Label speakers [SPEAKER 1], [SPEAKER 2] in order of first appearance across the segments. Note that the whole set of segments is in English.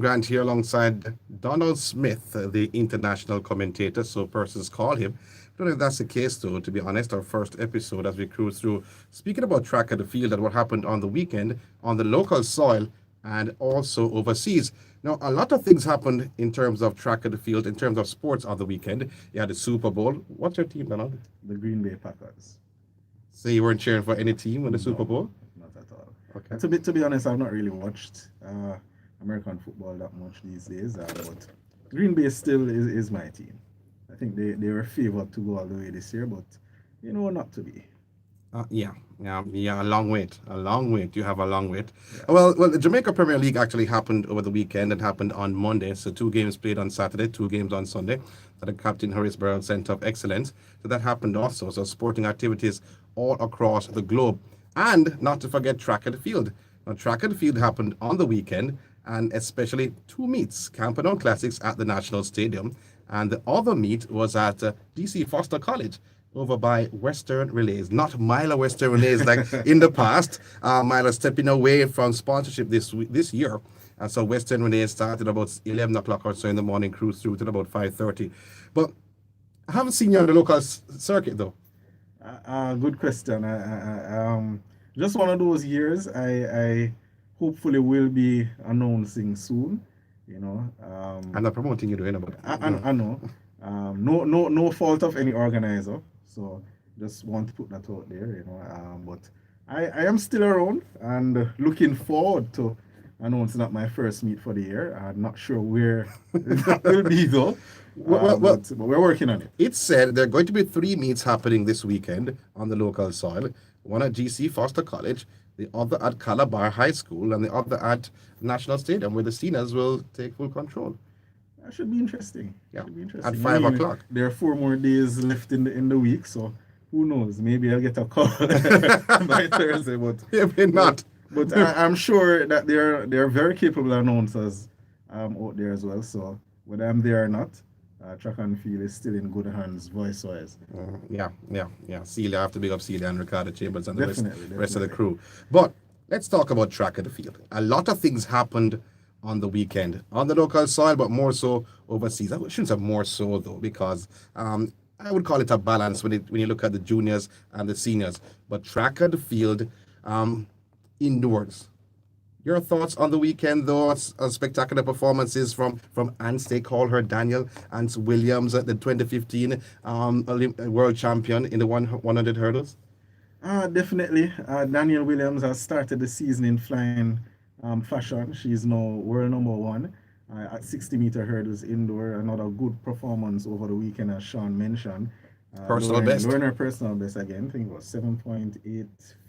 [SPEAKER 1] Grant here alongside Donald Smith, the international commentator, so persons call him. I don't know if that's the case, though, to be honest. Our first episode as we cruise through, speaking about track at the field and what happened on the weekend on the local soil and also overseas. Now, a lot of things happened in terms of track at the field, in terms of sports on the weekend. You had the Super Bowl. What's your team, Donald?
[SPEAKER 2] The Green Bay Packers.
[SPEAKER 1] So you weren't cheering for any team in the Super
[SPEAKER 2] No,
[SPEAKER 1] Bowl?
[SPEAKER 2] not at all.
[SPEAKER 1] Okay.
[SPEAKER 2] To be honest, I've not really watched American football that much these days, but Green Bay still is my team. I think they were favored to go all the way this year, but not to be.
[SPEAKER 1] Yeah, a long wait, a long wait. You have a long wait.
[SPEAKER 2] Yeah.
[SPEAKER 1] Well, the Jamaica Premier League actually happened over the weekend. It happened on Monday, so two games played on Saturday, two games on Sunday. At the Captain Harrisburg Centre of Excellence. So that happened also. So sporting activities all across the globe, and not to forget track and field. Now, track and field happened on the weekend, and especially two meets: Camperdown Classics at the National Stadium, and the other meet was at DC Foster College over by Western Relays, not Myla Western Relays like in the past. Myla stepping away from sponsorship this year. And so Western Relays started about 11 o'clock or so in the morning, cruise through to about 5:30. But I haven't seen you on the local circuit though.
[SPEAKER 2] Good question. Just one of those years. I hopefully will be announcing soon.
[SPEAKER 1] I'm not promoting you doing, but
[SPEAKER 2] I know. No fault of any organizer. So just want to put that out there. But I am still around and looking forward to announcing at my first meet for the year. I'm not sure where that will be though. But we're working on it.
[SPEAKER 1] It said there are going to be three meets happening this weekend on the local soil. One at GC Foster College, the other at Calabar High School, and the other at National Stadium, where the seniors will take full control.
[SPEAKER 2] That should be interesting.
[SPEAKER 1] Yeah,
[SPEAKER 2] Should be interesting.
[SPEAKER 1] at 5 o'clock.
[SPEAKER 2] There are 4 more days left in the week, so who knows? Maybe I'll get a call by Thursday, but
[SPEAKER 1] Maybe not.
[SPEAKER 2] But I'm sure that they're very capable announcers out there as well. So whether I'm there or not, track and field is still in good hands, voice wise.
[SPEAKER 1] Yeah. Celia, I have to big up Celia and Ricardo Chambers and the rest of the
[SPEAKER 2] Definitely.
[SPEAKER 1] crew. But let's talk about track at the field. A lot of things happened on the weekend on the local soil, but more so overseas. I shouldn't say more so though, because I would call it a balance when you look at the juniors and the seniors. But track at the field, indoors. Your thoughts on the weekend, though? Spectacular performances from Anne call her Daniel Anne Williams, the 2015 world champion in the 100 hurdles.
[SPEAKER 2] Definitely. Daniel Williams has started the season in flying fashion. She's now world number one at 60-meter hurdles indoor. Another good performance over the weekend, as Sean mentioned.
[SPEAKER 1] Personal best.
[SPEAKER 2] Lowering her personal best again. I think it was 7.85,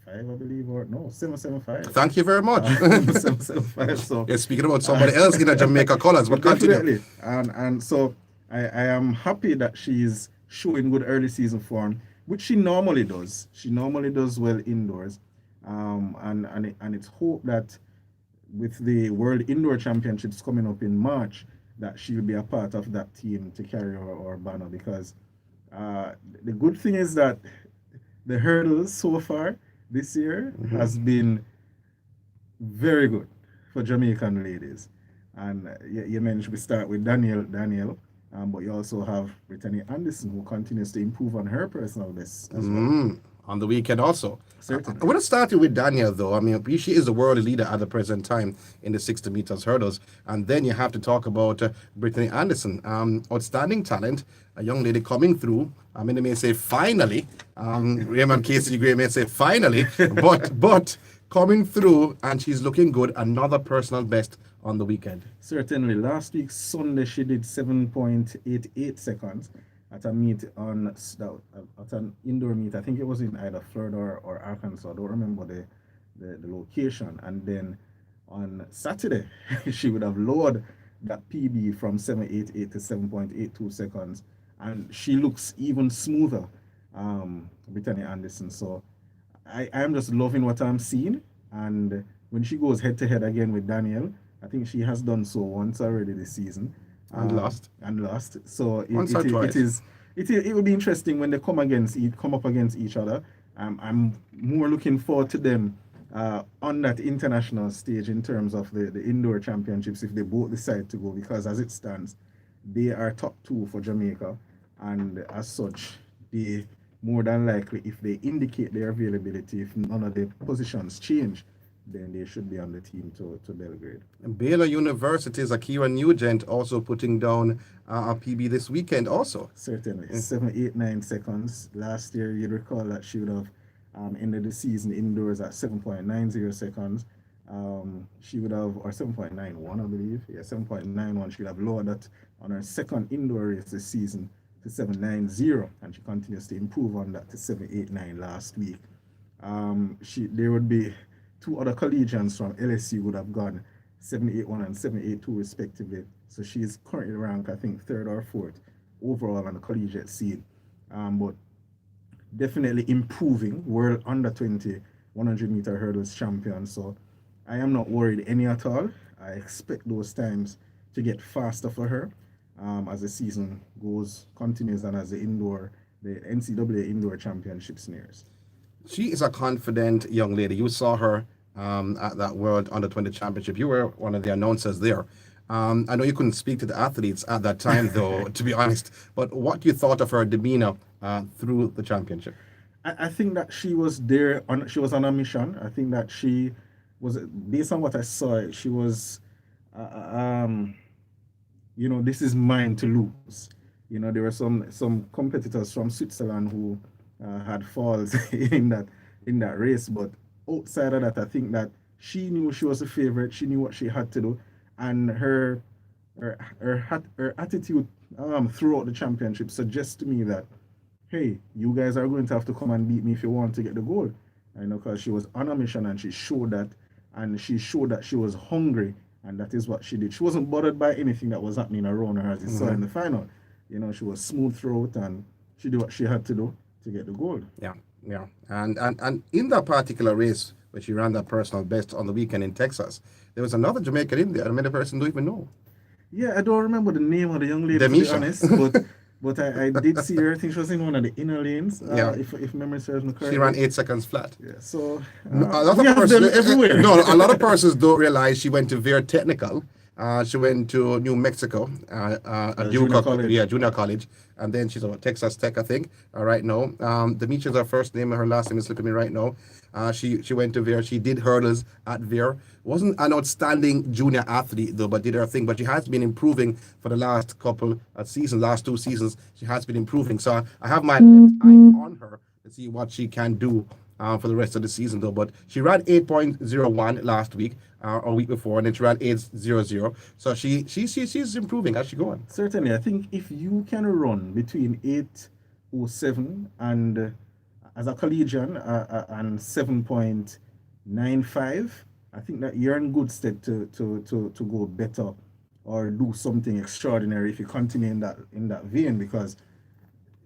[SPEAKER 2] I believe, or no, 7.75.
[SPEAKER 1] Thank you very much.
[SPEAKER 2] 7.75. So
[SPEAKER 1] You're speaking about somebody else in the Jamaica colors, but continue.
[SPEAKER 2] definitely, and so I am happy that she's showing good early season form, which she normally does. She normally does well indoors, and it's hope that with the World Indoor Championships coming up in March, that she'll be a part of that team to carry our banner. Because the good thing is that the hurdles so far this year has been very good for Jamaican ladies. And you mentioned we start with Daniel, but you also have Brittany Anderson, who continues to improve on her personal best as well.
[SPEAKER 1] On the weekend also.
[SPEAKER 2] Certainly.
[SPEAKER 1] I want to start with Daniel, though. I mean, she is the world leader at the present time in the 60 meters hurdles. And then you have to talk about Brittany Anderson. Outstanding talent, a young lady coming through. I mean, they may say finally. Raymond Casey Gray may say finally. but coming through, and she's looking good. Another personal best on the weekend.
[SPEAKER 2] Certainly. Last week, Sunday, she did 7.88 seconds at a meet at an indoor meet. I think it was in either Florida or Arkansas. I don't remember the location. And then on Saturday, she would have lowered that PB from 7.88 to 7.82 seconds. And she looks even smoother, Brittany Anderson. So I am just loving what I'm seeing. And when she goes head to head again with Daniel, I think she has done so once already this season.
[SPEAKER 1] And lost.
[SPEAKER 2] So it will be interesting when they come up against each other. I'm more looking forward to them on that international stage in terms of the indoor championships if they both decide to go, because as it stands, they are top two for Jamaica, and as such, they more than likely, if they indicate their availability, if none of the positions change, then they should be on the team to Belgrade.
[SPEAKER 1] Baylor University's Akira Nugent also putting down a PB this weekend also.
[SPEAKER 2] Certainly, 7.89 seconds. Last year, you'd recall that she would have ended the season indoors at 7.90 seconds. She would have, or 7.91, I believe. Yeah, 7.91. She would have lowered that on her second indoor race this season to 7.90, and she continues to improve on that to 7.89 last week. There would be two other collegians from LSU would have gone 7.81 and 7.82 respectively. So she is currently ranked, I think, third or fourth overall on the collegiate scene. But definitely improving, world under 20 100-meter hurdles champion. So I am not worried any at all. I expect those times to get faster for her as the season continues, and as the NCAA indoor championships nears.
[SPEAKER 1] She is a confident young lady. You saw her at that World Under 20 Championship. You were one of the announcers there. I know you couldn't speak to the athletes at that time, though, to be honest. But what you thought of her demeanor through the championship?
[SPEAKER 2] I think that she was there. She was on a mission. I think that she was, based on what I saw, she was, this is mine to lose. There were some competitors from Switzerland who had falls in that race, but outside of that, I think that she knew she was a favorite. She knew what she had to do, and her attitude throughout the championship suggests to me that, hey, you guys are going to have to come and beat me if you want to get the gold. Because she was on a mission, and she showed that, she was hungry, and that is what she did. She wasn't bothered by anything that was happening around her, as you saw in the final. She was smooth throughout, and she did what she had to do to get the gold.
[SPEAKER 1] Yeah. And in that particular race, where she ran that personal best on the weekend in Texas, there was another Jamaican in there, and many person don't even know.
[SPEAKER 2] Yeah, I don't remember the name of the young lady,
[SPEAKER 1] Demisha.
[SPEAKER 2] to be honest, but I did see her. I think she was in one of the inner lanes, if memory serves me correctly.
[SPEAKER 1] She ran 8 seconds flat.
[SPEAKER 2] Yeah, so
[SPEAKER 1] a lot of persons everywhere. No, a lot of persons don't realize she went to Veer Technical. She went to New Mexico,
[SPEAKER 2] junior college.
[SPEAKER 1] Yeah, junior college, and then she's at Texas Tech, I think, right now. Demisha is her first name, and her last name is slipping me right now. She went to Veer. She did hurdles at Veer. Wasn't an outstanding junior athlete though, but did her thing. But she has been improving for the last couple of seasons, last 2 seasons. She has been improving. So I have my eye on her to see what she can do for the rest of the season though. But she ran 8.01 last week or week before, and then she ran 8.00. So she's improving as she goes on.
[SPEAKER 2] Certainly, I think if you can run between 8.07 and as a collegian and 7.95, I think that you're in good stead to go better or do something extraordinary if you continue in that vein, because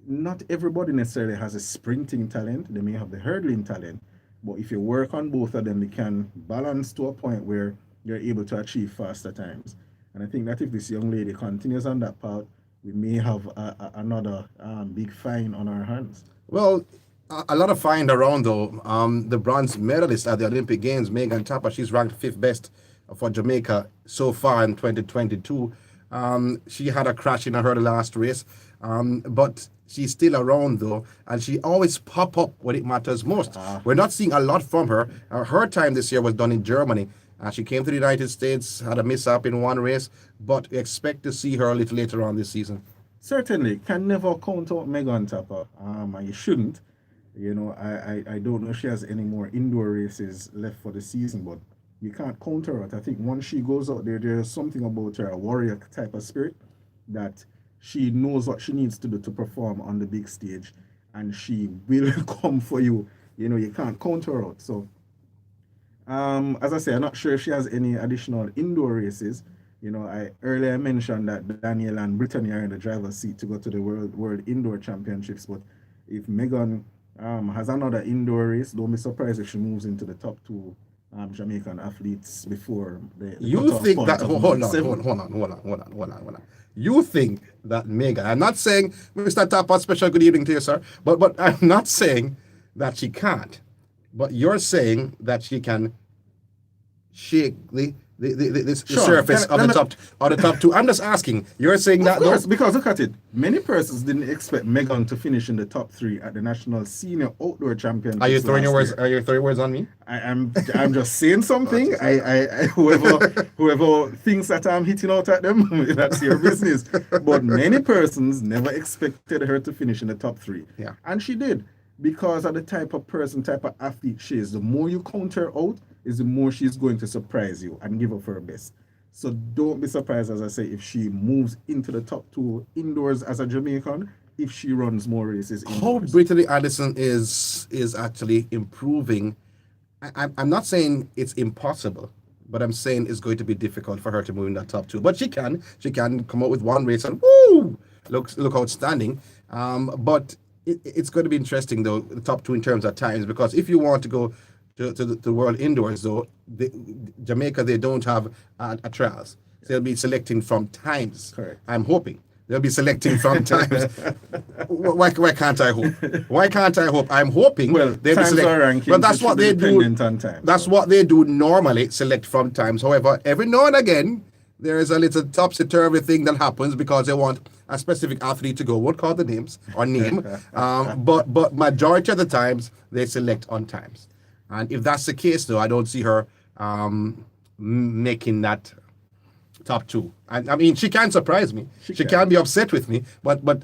[SPEAKER 2] not everybody necessarily has a sprinting talent. They may have the hurdling talent, but if you work on both of them, they can balance to a point where you're able to achieve faster times. And I think that if this young lady continues on that path, we may have another big find on our hands.
[SPEAKER 1] Well, a lot of find around though. The bronze medalist at the Olympic Games, Megan Tapper, she's ranked 5th best for Jamaica so far in 2022. She had a crash in her last race, but she's still around though, and she always pop up when it matters most. We're not seeing a lot from her. Her time this year was done in Germany. She came to the United States, had a mishap in one race, but we expect to see her a little later on this season.
[SPEAKER 2] Certainly, can never count out Megan Tapper, and you shouldn't. I don't know if she has any more indoor races left for the season, but you can't count her out. I think once she goes out there, there's something about her, a warrior type of spirit, that she knows what she needs to do to perform on the big stage, and she will come for you. You can't count her out. So, as I say, I'm not sure if she has any additional indoor races. I earlier mentioned that Daniel and Brittany are in the driver's seat to go to the World Indoor Championships, but if Megan has another indoor race, don't be surprised if she moves into the top 2 Jamaican athletes before the
[SPEAKER 1] You think that? Hold on. You think that Megan? I'm not saying, Mr. Tapper, special good evening to you, sir. But I'm not saying that she can't. But you're saying that she can shake the
[SPEAKER 2] Sean,
[SPEAKER 1] surface of the top two. I'm just asking. You're saying
[SPEAKER 2] Of
[SPEAKER 1] that
[SPEAKER 2] course,
[SPEAKER 1] though?
[SPEAKER 2] because look at it. Many persons didn't expect Megan to finish in the top 3 at the National Senior Outdoor Championships.
[SPEAKER 1] Are you throwing your
[SPEAKER 2] last
[SPEAKER 1] words?
[SPEAKER 2] year.
[SPEAKER 1] Are you throwing words on me?
[SPEAKER 2] I'm just saying something. Whoever thinks that I'm hitting out at them, that's your business. But many persons never expected her to finish in the top 3.
[SPEAKER 1] Yeah.
[SPEAKER 2] And she did, because of the type of person, type of athlete she is. The more you count her out, is the more she's going to surprise you and give up her best. So don't be surprised, as I say, if she moves into the top 2 indoors as a Jamaican, if she runs more races indoors.
[SPEAKER 1] How Brittany Addison is actually improving. I'm not saying it's impossible, but I'm saying it's going to be difficult for her to move in that top 2. But she can come out with one race and woo, look outstanding. But it's going to be interesting though, the top 2 in terms of times, because if you want to go to the World Indoors though, Jamaica, they don't have a trials. So they'll be selecting from times.
[SPEAKER 2] Correct.
[SPEAKER 1] I'm hoping. They'll be selecting from times. Why can't I hope? Why can't I hope? I'm hoping
[SPEAKER 2] Well,
[SPEAKER 1] they'll be
[SPEAKER 2] times
[SPEAKER 1] selecting.
[SPEAKER 2] are rankings.
[SPEAKER 1] But that's what they do.
[SPEAKER 2] On time,
[SPEAKER 1] That's what they do normally, select from times. However, every now and again, there is a little topsy-turvy thing that happens because they want a specific athlete to go. Won't call the names or name. But majority of the times, they select on times. And if that's the case, though, I don't see her making that top 2. I mean, she can surprise me. She can be upset with me, but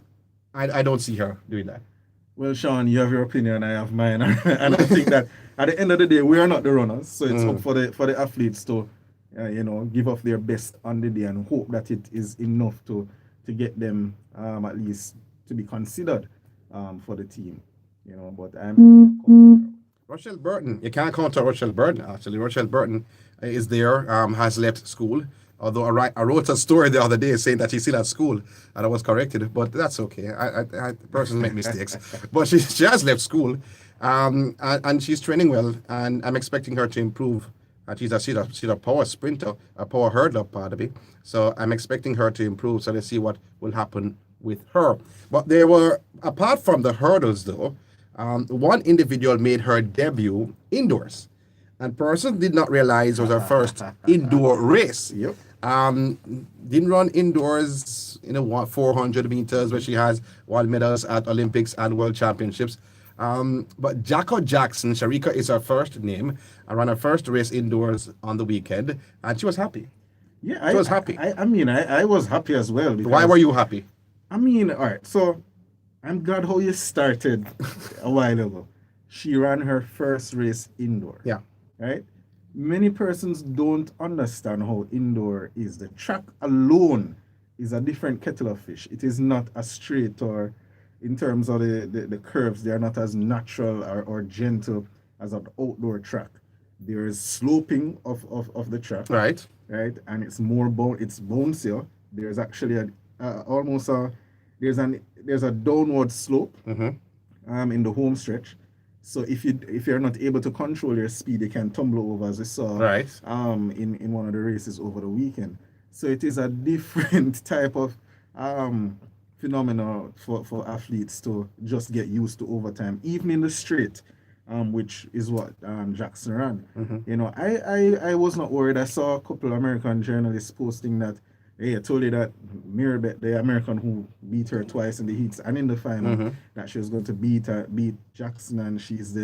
[SPEAKER 1] I don't see her doing that.
[SPEAKER 2] Well, Sean, you have your opinion, I have mine, and I think that at the end of the day, we are not the runners, so it's up for the athletes to, give up their best on the day and hope that it is enough to get them at least to be considered for the team. But I'm.
[SPEAKER 1] Rochelle Burton, you can't count out Rochelle Burton, actually. Rochelle Burton is there, has left school. Although I wrote a story the other day saying that she's still at school, and I was corrected, but that's okay. I persons make mistakes. But she has left school, and she's training well, and I'm expecting her to improve. She's a power sprinter, a power hurdler, pardon me. So I'm expecting her to improve, so let's see what will happen with her. But there were, apart from the hurdles though, one individual made her debut indoors, and person did not realize it was her first indoor race.
[SPEAKER 2] Yep.
[SPEAKER 1] Didn't run indoors in 400 meters, where she has 1 medals at Olympics and World Championships. But Jacko Jackson, Shericka is her first name, and ran her first race indoors on the weekend, and she was happy.
[SPEAKER 2] Yeah,
[SPEAKER 1] She was happy.
[SPEAKER 2] I was happy as well. Because,
[SPEAKER 1] Why were you happy?
[SPEAKER 2] all right, so I'm glad how you started a while ago. She ran her first race indoor.
[SPEAKER 1] Yeah.
[SPEAKER 2] Right? Many persons don't understand how indoor is. The track alone is a different kettle of fish. It is not as straight, or in terms of the curves, they are not as natural or gentle as an outdoor track. There is sloping of the track.
[SPEAKER 1] Right.
[SPEAKER 2] Right? And it's more it's bouncier. There's actually there's a downward slope in the home stretch. So if you're not able to control your speed, you can tumble over, as we saw in one of the races over the weekend. So it is a different type of phenomena for athletes to just get used to over time, even in the straight, which is what Jackson ran. I was not worried. I saw a couple of American journalists posting that, hey, I told you that Mirabet, the American who beat her twice in the heats and in the final, that she was going to beat Jackson, and she's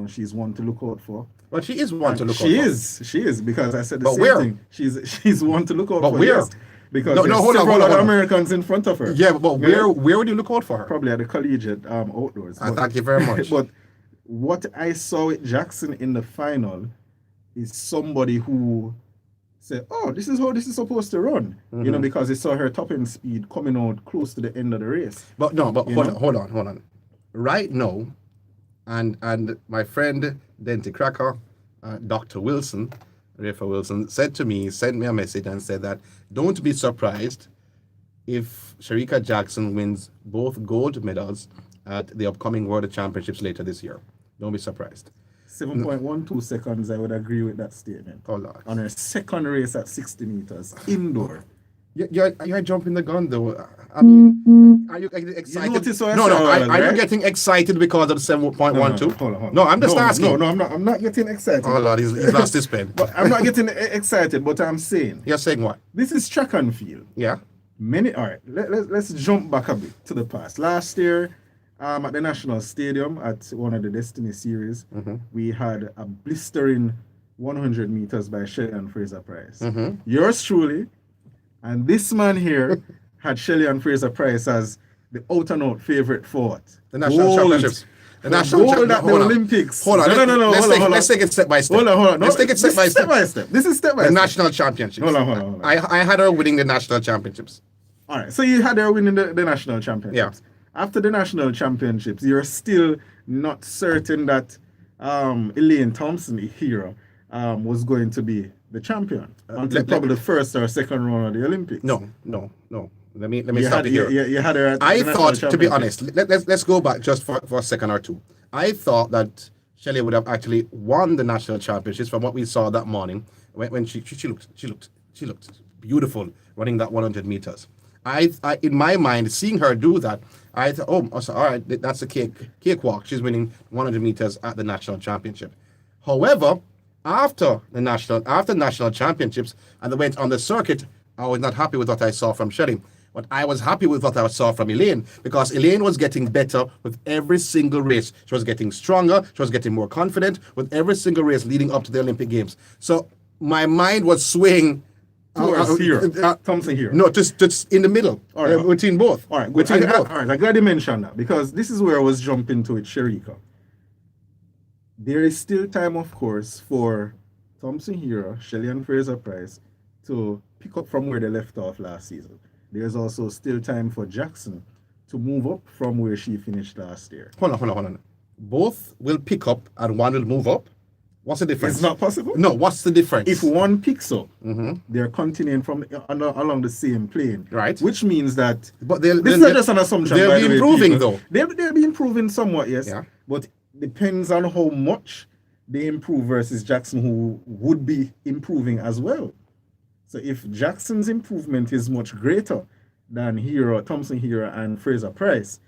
[SPEAKER 2] she's one to look out for.
[SPEAKER 1] But she is one to look out for.
[SPEAKER 2] She is, because I said the
[SPEAKER 1] But
[SPEAKER 2] same
[SPEAKER 1] where?
[SPEAKER 2] thing. She's one to look out
[SPEAKER 1] But
[SPEAKER 2] for.
[SPEAKER 1] where?
[SPEAKER 2] Yes, because
[SPEAKER 1] No,
[SPEAKER 2] there's
[SPEAKER 1] hold on,
[SPEAKER 2] several
[SPEAKER 1] hold on,
[SPEAKER 2] other
[SPEAKER 1] hold on.
[SPEAKER 2] Americans in front of her.
[SPEAKER 1] Yeah, but where would you look out for her?
[SPEAKER 2] Probably at the collegiate outdoors.
[SPEAKER 1] Thank you very much.
[SPEAKER 2] But what I saw with Jackson in the final is somebody who said, oh, this is how this is supposed to run, because they saw her top end speed coming out close to the end of the race.
[SPEAKER 1] But hold on. Right now, and my friend Dente Cracker, Dr. Wilson, Rafa Wilson, sent me a message and said that don't be surprised if Shericka Jackson wins both gold medals at the upcoming World Championships later this year. Don't be surprised.
[SPEAKER 2] 7.12 seconds, I would agree with that statement.
[SPEAKER 1] Oh, Lord.
[SPEAKER 2] On her second race at 60 meters, indoor.
[SPEAKER 1] You're jumping the gun, though. I mean, are you excited?
[SPEAKER 2] You notice what I
[SPEAKER 1] No,
[SPEAKER 2] said
[SPEAKER 1] no.
[SPEAKER 2] earlier,
[SPEAKER 1] Are you
[SPEAKER 2] right?
[SPEAKER 1] getting excited because of 7.12?
[SPEAKER 2] Hold on.
[SPEAKER 1] No, I'm just asking.
[SPEAKER 2] No, I'm not getting excited.
[SPEAKER 1] Oh Lord, he's lost his pen.
[SPEAKER 2] But I'm not getting excited, but I'm saying
[SPEAKER 1] You're saying what?
[SPEAKER 2] this is track and field.
[SPEAKER 1] Yeah.
[SPEAKER 2] All right, let's jump back a bit to the past. Last year, at the National Stadium at one of the Destiny series, we had a blistering 100 meters by Shelly and Fraser Price. Yours truly, and this man here had Shelly and Fraser Price as the out and out favorite for what?
[SPEAKER 1] The national championships. The national
[SPEAKER 2] gold
[SPEAKER 1] championships.
[SPEAKER 2] at the Olympics.
[SPEAKER 1] Hold on.
[SPEAKER 2] No.
[SPEAKER 1] Let's take it step by step.
[SPEAKER 2] Hold on.
[SPEAKER 1] Let's take it step by step.
[SPEAKER 2] This is step by
[SPEAKER 1] The
[SPEAKER 2] step.
[SPEAKER 1] national championships.
[SPEAKER 2] Hold on.
[SPEAKER 1] I had her winning the national championships.
[SPEAKER 2] All right, so you had her winning the national championships.
[SPEAKER 1] Yeah.
[SPEAKER 2] After the national championships, you're still not certain that Elaine Thompson-Herah was going to be the champion until probably the first or second round of the Olympics.
[SPEAKER 1] No. Let me stop it here.
[SPEAKER 2] You had her at
[SPEAKER 1] I
[SPEAKER 2] the
[SPEAKER 1] thought,
[SPEAKER 2] national
[SPEAKER 1] to be
[SPEAKER 2] championships.
[SPEAKER 1] honest, let's go back just for a second or two. I thought that Shelly would have actually won the national championships from what we saw that morning when she looked beautiful running that 100 meters. I in my mind, seeing her do that, I thought, all right, that's a cakewalk. She's winning 100 meters at the national championship. However, after national championships and they went on the circuit, I was not happy with what I saw from Shelly. But I was happy with what I saw from Elaine, because Elaine was getting better with every single race. She was getting stronger. She was getting more confident with every single race leading up to the Olympic Games. So my mind was swaying
[SPEAKER 2] Thompson-Herah.
[SPEAKER 1] No, just in the middle, between both.
[SPEAKER 2] All right, good.
[SPEAKER 1] Between both.
[SPEAKER 2] All right, I'm glad you mentioned that, because this is where I was jumping to it, Shericka. There is still time, of course, for Thompson-Herah, Shelly and Fraser Price to pick up from where they left off last season. There's also still time for Jackson to move up from where she finished last year.
[SPEAKER 1] Hold on. Both will pick up and one will move up. What's the difference?
[SPEAKER 2] It's not possible.
[SPEAKER 1] No, what's the difference?
[SPEAKER 2] If one picks up, they're continuing from along the same plane.
[SPEAKER 1] Right.
[SPEAKER 2] Which means that
[SPEAKER 1] But
[SPEAKER 2] this is not just an assumption.
[SPEAKER 1] They'll
[SPEAKER 2] by
[SPEAKER 1] be
[SPEAKER 2] the way,
[SPEAKER 1] improving,
[SPEAKER 2] people.
[SPEAKER 1] though.
[SPEAKER 2] They'll be improving somewhat, yes.
[SPEAKER 1] Yeah.
[SPEAKER 2] But depends on how much they improve versus Jackson, who would be improving as well. So if Jackson's improvement is much greater than Thompson-Herah and Fraser Price,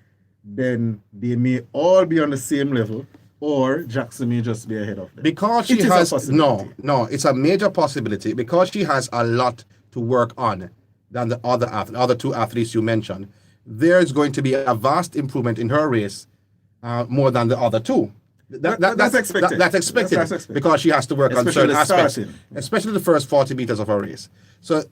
[SPEAKER 2] then they may all be on the same level, or Jackson may just be ahead of them.
[SPEAKER 1] Because she has it's a major possibility, because she has a lot to work on than the other two athletes you mentioned. There's going to be a vast improvement in her race, more than the other two. That's expected. That's expected because she has to work on certain aspects, especially the first 40 meters of her race. So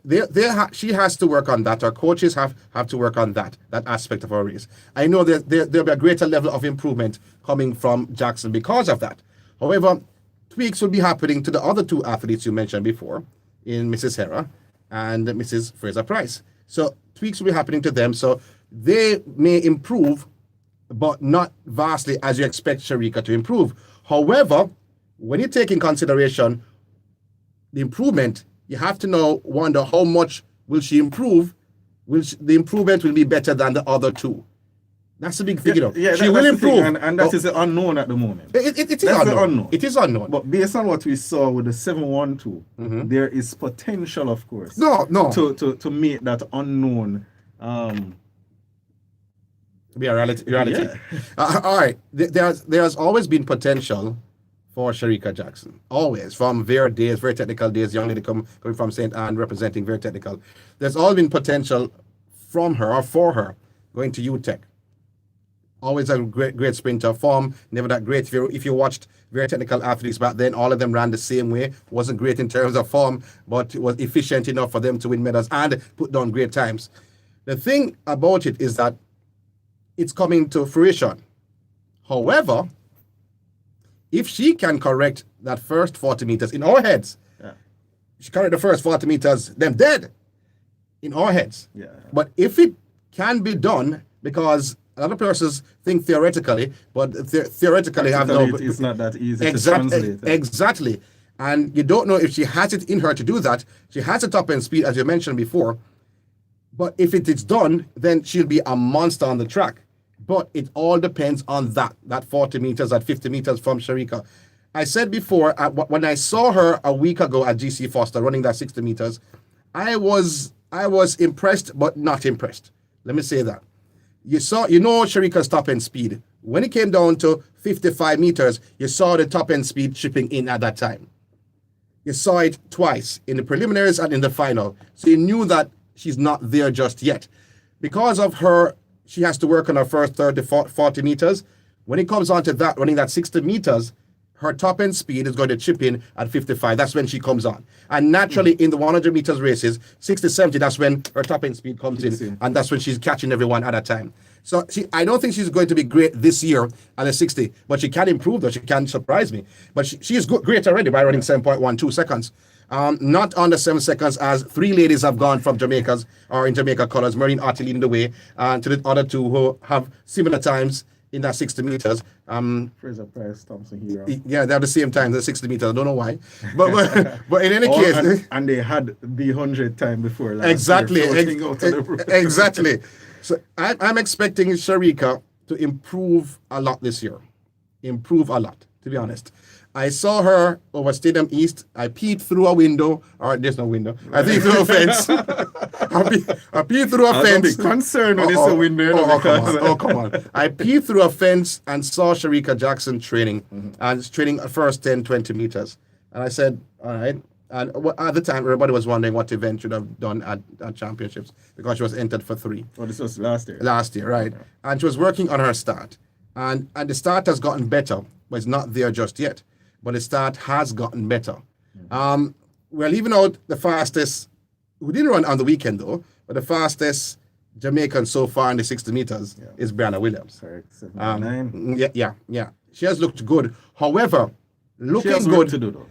[SPEAKER 1] she has to work on that. Her coaches have to work on that aspect of her race. I know there'll be a greater level of improvement coming from Jackson because of that. However, tweaks will be happening to the other two athletes you mentioned before, in Mrs. Herah and Mrs. Fraser Price. So tweaks will be happening to them. So they may improve, but not vastly as you expect Shericka to improve. However, when you take in consideration the improvement, you have to wonder how much will she improve. The improvement will be better than the other two. That's the big thing, she will improve.
[SPEAKER 2] And that is the unknown at the moment.
[SPEAKER 1] It is unknown. It is unknown.
[SPEAKER 2] But based on what we saw with the 712, there is potential, of course,
[SPEAKER 1] to
[SPEAKER 2] make that unknown
[SPEAKER 1] be a reality.
[SPEAKER 2] Yeah.
[SPEAKER 1] All right. There's always been potential for Shericka Jackson. Always. From very technical days, young lady coming from St. Anne representing very technical. There's always been potential from her or for her going to UTech. Always a great sprinter. Form, never that great. If you watched very technical athletes back then, all of them ran the same way. Wasn't great in terms of form, but it was efficient enough for them to win medals and put down great times. The thing about it is that it's coming to fruition. However, if she can correct that first 40 meters in our heads, she correct the first 40 meters, them dead in our heads.
[SPEAKER 2] Yeah.
[SPEAKER 1] But if it can be done, because a lot of persons think theoretically, but theoretically have no...
[SPEAKER 2] It's not that easy to translate.
[SPEAKER 1] Exactly. And you don't know if she has it in her to do that. She has the top end speed, as you mentioned before. But if it is done, then she'll be a monster on the track. But it all depends on that 40 meters, that 50 meters from Shericka. I said before, when I saw her a week ago at GC Foster running that 60 meters, I was impressed, but not impressed. Let me say that. Shericka's top end speed. When it came down to 55 meters, you saw the top end speed chipping in at that time. You saw it twice in the preliminaries and in the final. So you knew that she's not there just yet. Because of her, she has to work on her first 30, 40 meters. When it comes on to that, running that 60 meters, her top end speed is going to chip in at 55. That's when she comes on. And naturally, in the 100 meters races, 60, 70, that's when her top end speed comes in. And that's when she's catching everyone at a time. So I don't think she's going to be great this year at the 60, but she can improve, though. She can surprise me. But she is great already by running 7.12 seconds. Not under 7 seconds, as 3 ladies have gone from Jamaica's, or in Jamaica colors. Maureen Arty leading the way, to the other 2 who have similar times in that 60 meters.
[SPEAKER 2] Fraser Price, Thompson-Herah.
[SPEAKER 1] Yeah, they have the same time, the 60 meters. I don't know why. But in any case.
[SPEAKER 2] And they had the 100 time before last
[SPEAKER 1] exactly,
[SPEAKER 2] year.
[SPEAKER 1] Exactly. So I'm expecting Shericka to improve a lot this year. Improve a lot, to be honest. I saw her over Stadium East. I peeped through a window, or there's no window. I peeped through a fence. I peeped through a fence.
[SPEAKER 2] I'll be concerned when it's a window.
[SPEAKER 1] Come on. I peeped through a fence and saw Shericka Jackson training, and training the first 10, 20 meters. And I said, all right. And at the time, everybody was wondering what event should have done at championships, because she was entered for 3.
[SPEAKER 2] Oh, this was last year.
[SPEAKER 1] Last year, right. Yeah. And she was working on her start. And the start has gotten better, but it's not there just yet. But the start has gotten better. We're leaving out the fastest, who didn't run on the weekend though, but the fastest Jamaican so far in the 60 meters is Brianna Williams.
[SPEAKER 2] Correct, 7.9.
[SPEAKER 1] Yeah. She has looked good. However, looking
[SPEAKER 2] she has
[SPEAKER 1] good.
[SPEAKER 2] Work to do though.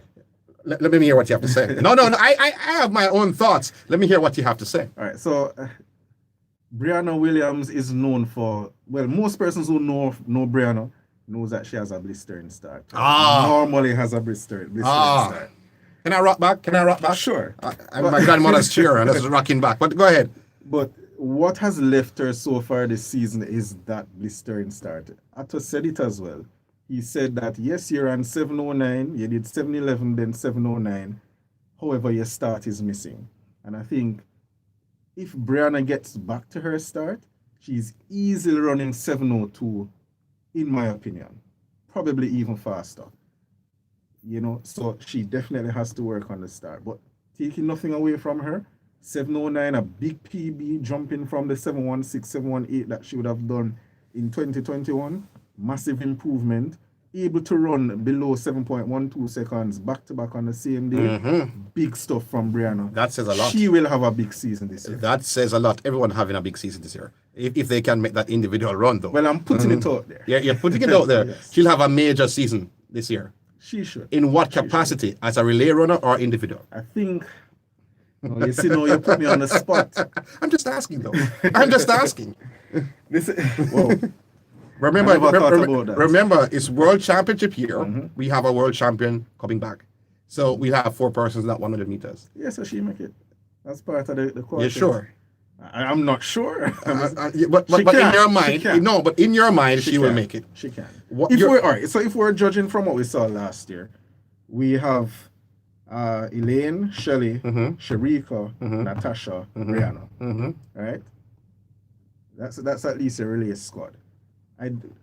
[SPEAKER 1] Let me hear what you have to say. No. I have my own thoughts. Let me hear what you have to say.
[SPEAKER 2] All right. So, Brianna Williams is known for, well, most persons who know Brianna knows that she has a blistering start. Normally has a blistering start.
[SPEAKER 1] Can I rock back?
[SPEAKER 2] Sure.
[SPEAKER 1] I'm my grandmother's chair and this is rocking back. But go ahead.
[SPEAKER 2] But what has left her so far this season is that blistering start. Atto said it as well. He said that, yes, you're on 709, you did 711, then 709. However, your start is missing. And I think if Brianna gets back to her start, she's easily running 702, in my opinion. Probably even faster. So she definitely has to work on the start. But taking nothing away from her, 709, a big PB, jumping from the 716, 718 that she would have done in 2021. Massive improvement, able to run below 7.12 seconds back-to-back on the same day. Big stuff from Brianna.
[SPEAKER 1] That says a lot.
[SPEAKER 2] She will have a big season this year.
[SPEAKER 1] That says a lot. Everyone having a big season this year. If they can make that individual run, though.
[SPEAKER 2] Well, I'm putting it out there.
[SPEAKER 1] Yeah, you're putting it out there. Yes. She'll have a major season this year.
[SPEAKER 2] She should.
[SPEAKER 1] In what capacity? As a relay runner or individual?
[SPEAKER 2] I think... you see, now you put me on the spot.
[SPEAKER 1] I'm just asking, though. I'm just asking.
[SPEAKER 2] Whoa.
[SPEAKER 1] Remember, it's World Championship year. We have a world champion coming back. So we have 4 persons in that 100 meters.
[SPEAKER 2] Yeah, so she make it. That's part of the quarter.
[SPEAKER 1] You're sure?
[SPEAKER 2] I'm not sure.
[SPEAKER 1] But in your mind, in your mind, she will make it.
[SPEAKER 2] She can. If we're judging from what we saw last year, we have Elaine, Shelley, Shericka, Natasha, Briana. Right? That's at least a relay squad.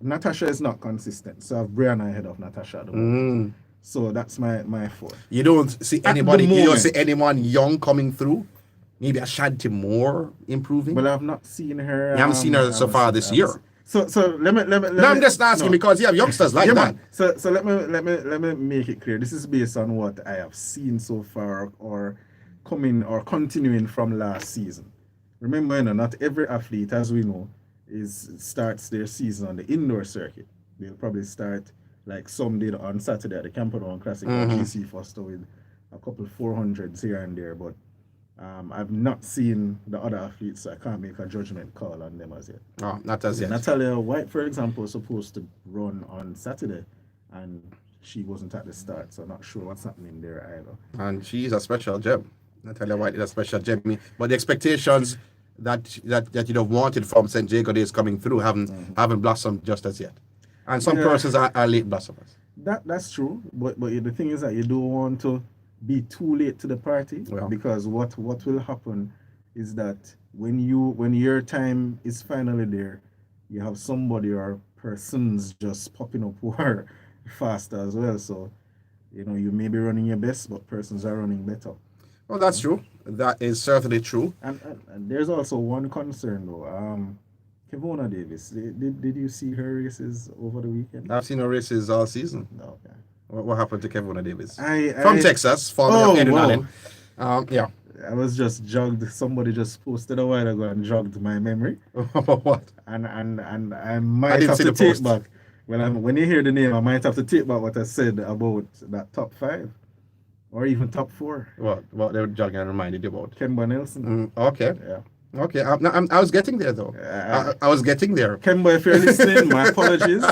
[SPEAKER 2] Natasha is not consistent, so I have Briana ahead of Natasha at the moment. So that's my fault.
[SPEAKER 1] You don't see anybody. You don't see anyone young coming through. Maybe Ashanti Moore improving.
[SPEAKER 2] Well, I've not seen her.
[SPEAKER 1] You haven't seen her so far this year.
[SPEAKER 2] So let me.
[SPEAKER 1] No, I'm just asking because you have youngsters like that. Man.
[SPEAKER 2] So let me make it clear. This is based on what I have seen so far, or continuing from last season. Remember, not every athlete, as we know, starts their season on the indoor circuit. They'll probably start like some did on Saturday at the Camperdown Classic or GC Foster with a couple 400s here and there, but I've not seen the other athletes, so I can't make a judgment call on them as yet.
[SPEAKER 1] Oh, not as yet.
[SPEAKER 2] Natalia White, for example, was supposed to run on Saturday, and she wasn't at the start, so I'm not sure what's happening there either.
[SPEAKER 1] And she's a special gem. Natalia White is a special gem. But the expectations that you'd have wanted from St. Jago days coming through haven't blossomed just as yet. And some persons are late blossomers.
[SPEAKER 2] That's true, but the thing is that you don't want to be too late to the party, because what will happen is that when your time is finally there, you have somebody or persons just popping up who are faster as well. So, you may be running your best, but persons are running better.
[SPEAKER 1] Well, that's true. That is certainly true.
[SPEAKER 2] And there's also one concern though. Kevona Davis, did you see her races over the weekend?
[SPEAKER 1] I've seen her races all season.
[SPEAKER 2] No, okay.
[SPEAKER 1] What happened to Kevona Davis?
[SPEAKER 2] From
[SPEAKER 1] Texas, formerly of
[SPEAKER 2] wow.
[SPEAKER 1] Yeah.
[SPEAKER 2] I was just jogged. Somebody just posted a while ago and jogged my memory.
[SPEAKER 1] What?
[SPEAKER 2] And I might have to take back. Well, when you hear the name, I might have to take back what I said about that top 5 or even top 4.
[SPEAKER 1] What they were jogging and reminded you about?
[SPEAKER 2] Kemba Nelson.
[SPEAKER 1] Okay.
[SPEAKER 2] Yeah.
[SPEAKER 1] Okay. I was getting there though. I was getting there.
[SPEAKER 2] Kemba, if you're listening, my apologies.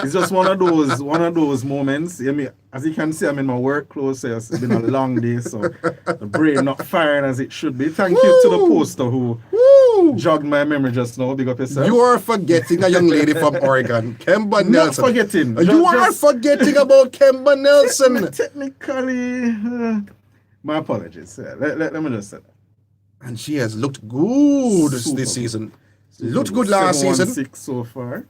[SPEAKER 2] It's just one of those moments. I mean, as you can see, I'm in my work clothes. So it's been a long day, so the brain not firing as it should be. Thank you to the poster who jogged my memory just now. Big up yourself.
[SPEAKER 1] You are forgetting a young lady from Oregon, Kemba Nelson.
[SPEAKER 2] Not forgetting.
[SPEAKER 1] You are forgetting about Kemba Nelson.
[SPEAKER 2] Technically, my apologies. Let me just say that.
[SPEAKER 1] And she has looked good this season. Looked good last season.
[SPEAKER 2] 6 so far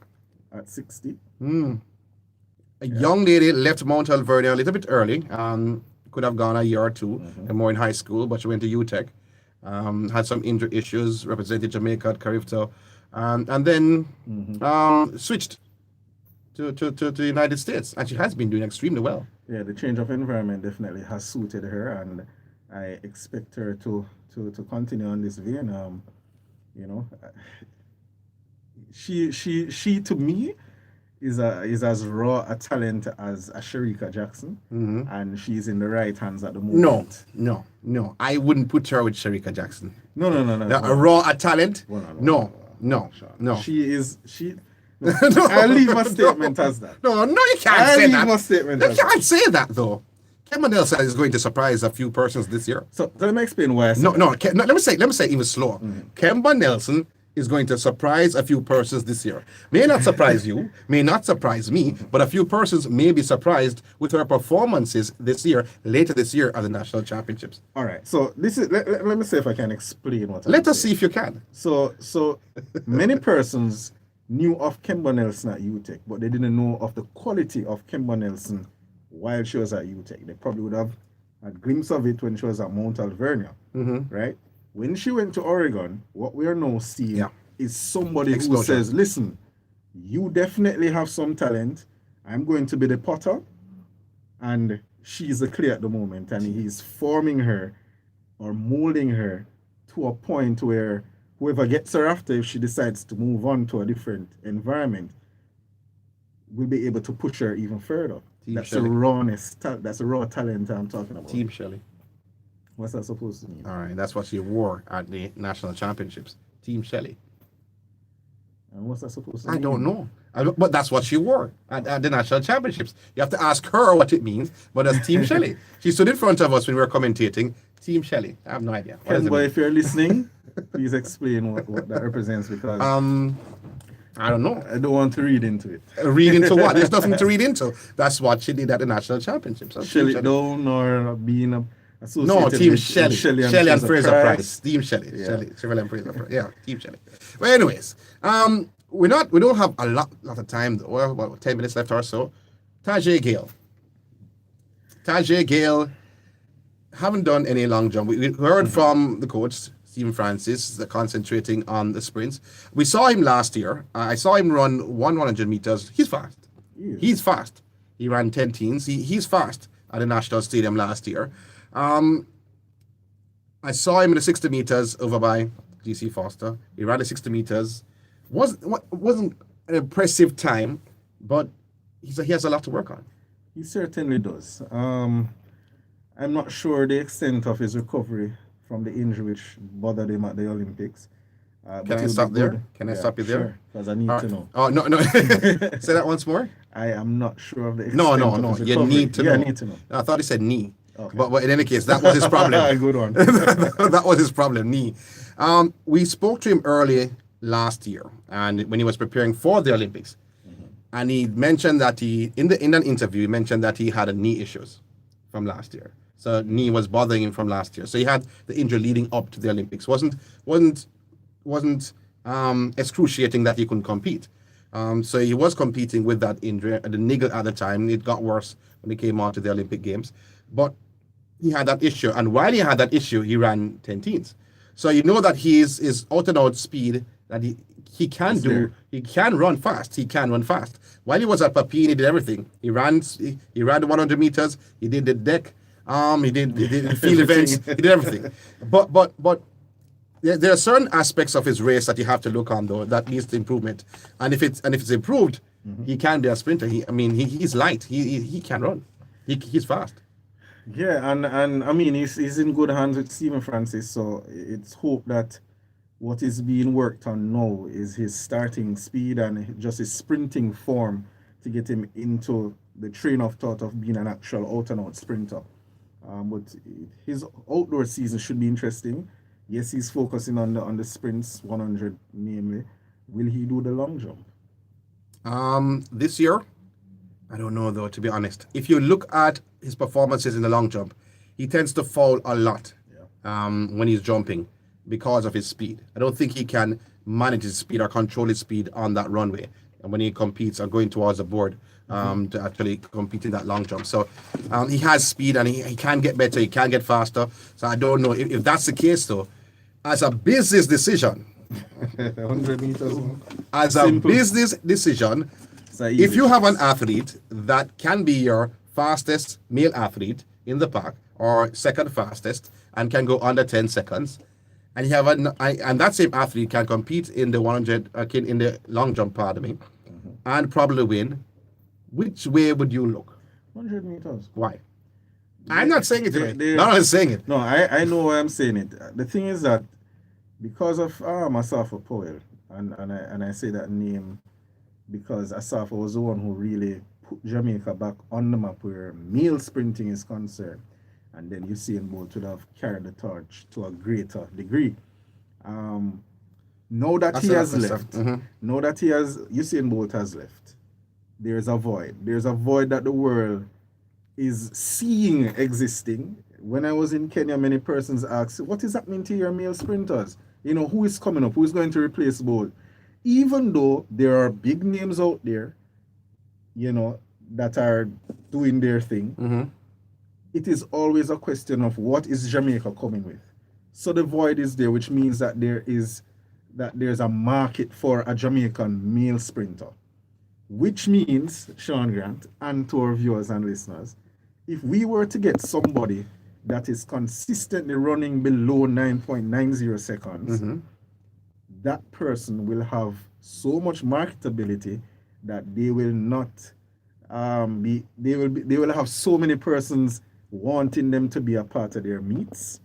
[SPEAKER 2] at 60.
[SPEAKER 1] A young lady left Mount Alvernia a little bit early. Could have gone a year or two more in high school, but she went to UTech. Had some injury issues, represented Jamaica at Carifto, and then switched to the United States. And she has been doing extremely well. Yeah,
[SPEAKER 2] the change of environment definitely has suited her, and I expect her to continue on this vein. She to me is as raw a talent as a Shericka Jackson, and she's in the right hands at the moment.
[SPEAKER 1] No. I wouldn't put her with Shericka Jackson.
[SPEAKER 2] No.
[SPEAKER 1] A raw a talent? No.
[SPEAKER 2] She. I'll leave my statement as that.
[SPEAKER 1] No, you can't say that.
[SPEAKER 2] My statement
[SPEAKER 1] you can't say that though. Kemba Nelson is going to surprise a few persons this year.
[SPEAKER 2] So let me explain why I said
[SPEAKER 1] let me say even slower. Kemba Nelson is going to surprise a few persons this year. May not surprise you, may not surprise me, but a few persons may be surprised with her performances later this year at the national championships.
[SPEAKER 2] All right. So this is let me see if I can explain what.
[SPEAKER 1] Let us see if you can.
[SPEAKER 2] So many persons knew of Kemba Nelson at UTech, but they didn't know of the quality of Kemba Nelson while she was at UTech. They probably would have had a glimpse of it when she was at Mount Alvernia, right? When she went to Oregon, what we are now seeing is somebody who says, listen, you definitely have some talent. I'm going to be the potter. And she's the clay at the moment. And he's forming her or molding her to a point where whoever gets her after, if she decides to move on to a different environment, will be able to push her even further. That's the rawness. That's the raw talent I'm talking about.
[SPEAKER 1] Team Shelley.
[SPEAKER 2] What's that supposed to mean?
[SPEAKER 1] All right, that's what she wore at the national championships. Team Shelley.
[SPEAKER 2] And what's that supposed to mean?
[SPEAKER 1] I don't know. But that's what she wore at the national championships. You have to ask her what it means, but as Team Shelley. She stood in front of us when we were commentating. Team Shelley. I have no idea.
[SPEAKER 2] But if you're listening, please explain what that represents, because
[SPEAKER 1] I don't know.
[SPEAKER 2] I don't want to read into it.
[SPEAKER 1] Read into what? There's nothing to read into. That's what she did at the national championships.
[SPEAKER 2] Shelley down or being associated
[SPEAKER 1] no, Team
[SPEAKER 2] with
[SPEAKER 1] Shelley. Shelley and Fraser Price. Team Shelley.
[SPEAKER 2] Yeah.
[SPEAKER 1] Shelley and Fraser Price. Yeah, Team Shelley. Well, anyways, we don't have a lot of time. Well, about 10 minutes left or so. Tajay Gayle haven't done any long jump. We heard from the coach, Stephen Francis, concentrating on the sprints. We saw him last year. I saw him run 100 meters. He's fast. He's fast. He ran 10 teens. He's fast at the National Stadium last year. I saw him in the 60 meters over by GC Foster. He ran the 60 meters. Wasn't an impressive time, but he has a lot to work on.
[SPEAKER 2] He certainly does. I'm not sure the extent of his recovery from the injury which bothered him at the Olympics.
[SPEAKER 1] Can I stop there? Can I stop you there?
[SPEAKER 2] Sure, because I need to know.
[SPEAKER 1] Oh, no. Say that once more.
[SPEAKER 2] I am not sure of the extent
[SPEAKER 1] No.
[SPEAKER 2] of his
[SPEAKER 1] You
[SPEAKER 2] recovery.
[SPEAKER 1] need to know.
[SPEAKER 2] I need to know.
[SPEAKER 1] I thought he said knee.
[SPEAKER 2] Okay.
[SPEAKER 1] But in any case, that was his problem.
[SPEAKER 2] Good one.
[SPEAKER 1] That was his problem, knee. We spoke to him early last year, and when he was preparing for the Olympics, and he mentioned that in an interview, he mentioned that he had knee issues from last year. So knee was bothering him from last year. So he had the injury leading up to the Olympics. Wasn't excruciating that he couldn't compete. So he was competing with that injury, the niggle at the time. It got worse when he came on to the Olympic Games. But he had that issue. And while he had that issue, he ran 10 teens. So you know that his out and out speed that he can do. There. He can run fast. He can run fast. While he was at Papine, he did everything. He ran the 100 meters. He did the deck. He did field events. He did everything. But there are certain aspects of his race that you have to look on though that needs improvement. And if it's improved, he can be a sprinter. He's light. He can run. He's fast.
[SPEAKER 2] Yeah, and I mean he's in good hands with Stephen Francis. So it's hope that what is being worked on now is his starting speed and just his sprinting form to get him into the train of thought of being an actual out-and-out sprinter. But his outdoor season should be interesting. Yes, he's focusing on the sprints, 100 namely. Will he do the long jump?
[SPEAKER 1] This year, I don't know though, to be honest. If you look at his performances in the long jump, he tends to fall a lot when he's jumping because of his speed. I don't think he can manage his speed or control his speed on that runway. And when he competes or going towards the board to actually compete in that long jump. So he has speed and he can get better, he can get faster. So I don't know if that's the case though. As a business decision,
[SPEAKER 2] 100 meters.
[SPEAKER 1] As a business decision, if you have an athlete that can be your fastest male athlete in the pack or second fastest and can go under 10 seconds, and you have and that same athlete can compete in the 100 in the long jump, and probably win, which way would you look?
[SPEAKER 2] 100 meters.
[SPEAKER 1] Why? I'm not saying it. No, I'm saying it.
[SPEAKER 2] No, I know why I'm saying it. The thing is that because of Asafa Powell, and I say that name because Asafa was the one who really put Jamaica back on the map where male sprinting is concerned. And then Usain Bolt would have carried the torch to a greater degree. Now that he has left, now that Usain Bolt has left, there's a void. There's a void that the world is seeing existing. When I was in Kenya, many persons asked, what is happening to your male sprinters? You know, who is coming up? Who is going to replace Bolt? Even though there are big names out there, you know, that are doing their thing, it is always a question of what is Jamaica coming with. So the void is there, which means that there's a market for a Jamaican male sprinter. Which means, Sean Grant, and to our viewers and listeners, if we were to get somebody that is consistently running below 9.90 seconds, that person will have so much marketability that they will not they will have so many persons wanting them to be a part of their meets.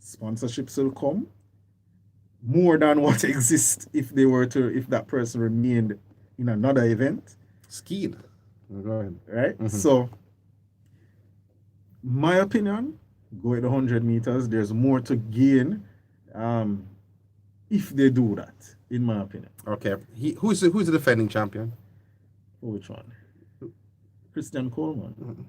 [SPEAKER 2] Sponsorships will come more than what exists if that person remained in another event.
[SPEAKER 1] Skied. Go ahead.
[SPEAKER 2] Right? So, my opinion, go at 100 meters. There's more to gain if they do that, in my opinion.
[SPEAKER 1] Okay. Who's the defending champion?
[SPEAKER 2] Which one? Christian Coleman.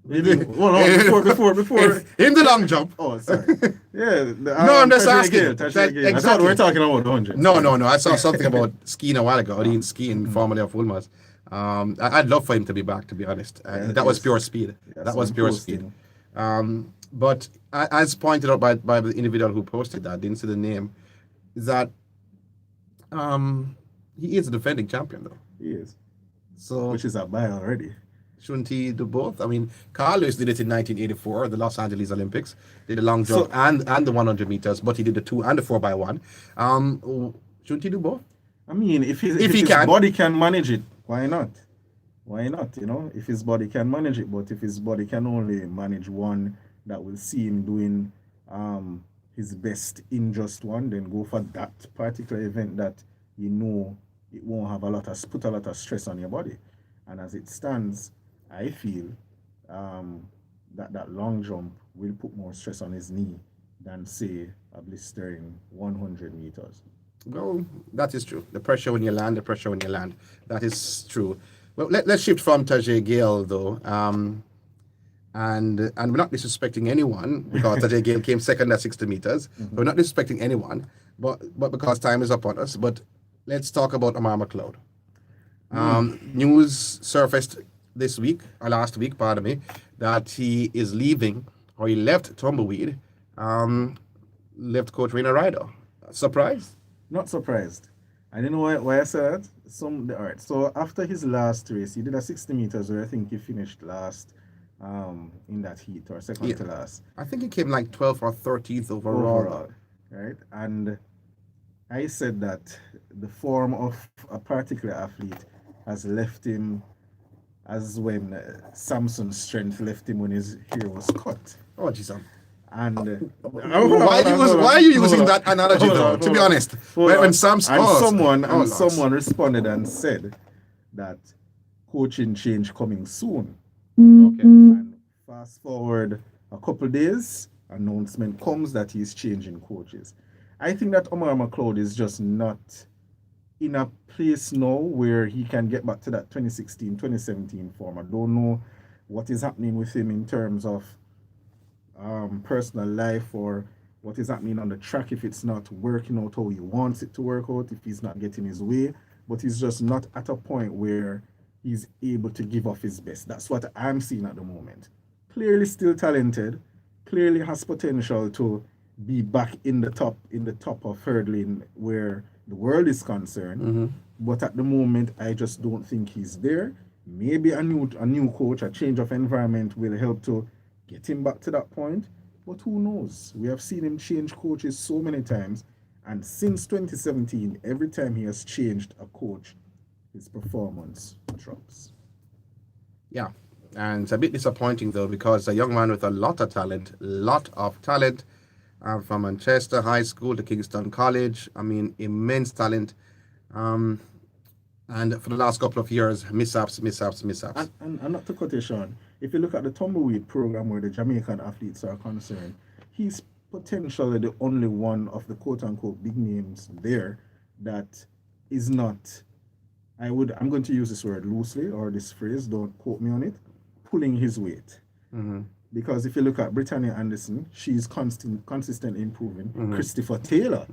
[SPEAKER 2] Before
[SPEAKER 1] in the long jump.
[SPEAKER 2] Oh, sorry. Yeah.
[SPEAKER 1] I'm just asking.
[SPEAKER 2] Exactly. I thought we were talking about 100.
[SPEAKER 1] No. I saw something about skiing a while ago. I didn't ski formerly of Woolmers. I'd love for him to be back, to be honest. That was pure speed. That was pure speed. But as pointed out by the individual who posted that, didn't see the name, is that he is a defending champion, though.
[SPEAKER 2] He is.
[SPEAKER 1] So,
[SPEAKER 2] which is a buy already.
[SPEAKER 1] Shouldn't he do both? I mean, Carl Lewis did it in 1984, the Los Angeles Olympics. Did the long jump and the 100 meters, but he did the 2 and the 4x1. Shouldn't he do both?
[SPEAKER 2] I mean, if his body can manage it, why not? Why not? You know, if his body can manage it, but if his body can only manage one that will see him doing his best in just one, then go for that particular event that you know it won't have put a lot of stress on your body. And as it stands, I feel that long jump will put more stress on his knee than, say, a blistering 100 meters.
[SPEAKER 1] No, that is true. The pressure when you land. That is true. Well, let's shift from Tajay Gayle, though. and we're not disrespecting anyone because Tajay Gayle came second at 60 meters. We're not disrespecting anyone, but because time is upon us. But let's talk about Omar Mccloud. News surfaced this week, or last week, pardon me, that he is leaving, or he left Tumbleweed, left Coach Rainer Ryder. Surprised?
[SPEAKER 2] Not surprised. And you know why I said that? All right. So after his last race, he did a 60 meters where I think he finished last in that heat, or second to last.
[SPEAKER 1] I think he came like 12th or 13th overall.
[SPEAKER 2] Right? And I said that the form of a particular athlete has left him as when Samson's strength left him when his hair was cut.
[SPEAKER 1] Oh, Jesus.
[SPEAKER 2] And
[SPEAKER 1] why are you using that analogy though? To be honest, when
[SPEAKER 2] someone responded and said that coaching change coming soon.
[SPEAKER 1] Okay.
[SPEAKER 2] And fast forward a couple days, announcement comes that he's changing coaches. I think that Omar Mccloud is just not in a place now where he can get back to that 2016, 2017 form. I don't know what is happening with him in terms of personal life, or what is happening on the track, if it's not working out how he wants it to work out, if he's not getting his way. But he's just not at a point where he's able to give off his best. That's what I'm seeing at the moment. Clearly still talented, clearly has potential to be back in the top of hurdling where the world is concerned. But at the moment, I just don't think he's there. Maybe a new coach, a change of environment will help to get him back to that point. But who knows? We have seen him change coaches so many times. And since 2017, every time he has changed a coach, his performance drops.
[SPEAKER 1] Yeah. And it's a bit disappointing though, because a young man with a lot of talent, from Manchester High School to Kingston College. I mean, immense talent. And for the last couple of years, mishaps.
[SPEAKER 2] And not to cut you, Sean, if you look at the Tumbleweed program where the Jamaican athletes are concerned, he's potentially the only one of the quote-unquote big names there that is not, I'm going to use this word loosely, or this phrase, don't quote me on it, pulling his weight. Because if you look at Brianna Anderson, she's consistently improving. Christopher Taylor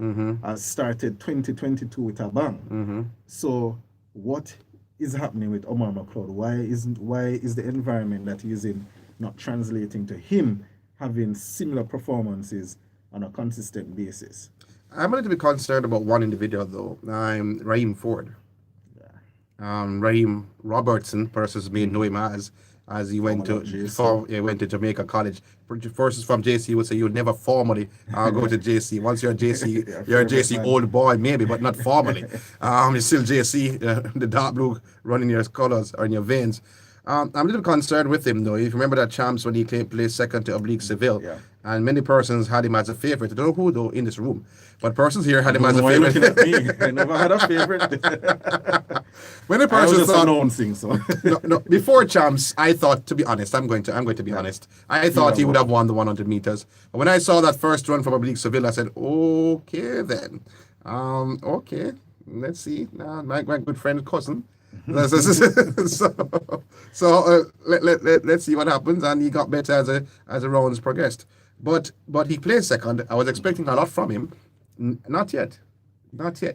[SPEAKER 2] has started 2022 with a bang. So what is happening with Omar Mccloud? Why is the environment that he's in not translating to him having similar performances on a consistent basis?
[SPEAKER 1] I'm a little bit concerned about one individual though. Raheem Ford. Raheem Robertson, persons may know him as he went to Jamaica College. Persons from JC would say you would never formally go to JC. Once you're a JC, you're a JC old boy maybe, but not formally. You're still JC, the dark blue running your colors or in your veins. I'm a little concerned with him though. If you remember that champs when he placed second to Oblique Seville, and many persons had him as a favorite. I don't know who though in this room, but persons here had him as a favorite.
[SPEAKER 2] I never had a favorite.
[SPEAKER 1] Many persons thought
[SPEAKER 2] announcing so.
[SPEAKER 1] no, before champs, I thought, to be honest, I'm going to be honest. I thought he would have won the 100 meters. But when I saw that first run from Oblique Seville, I said, okay then, okay, let's see. My good friend cousin. Let's see what happens, and he got better as the rounds progressed. But he placed second. I was expecting a lot from him. Not yet.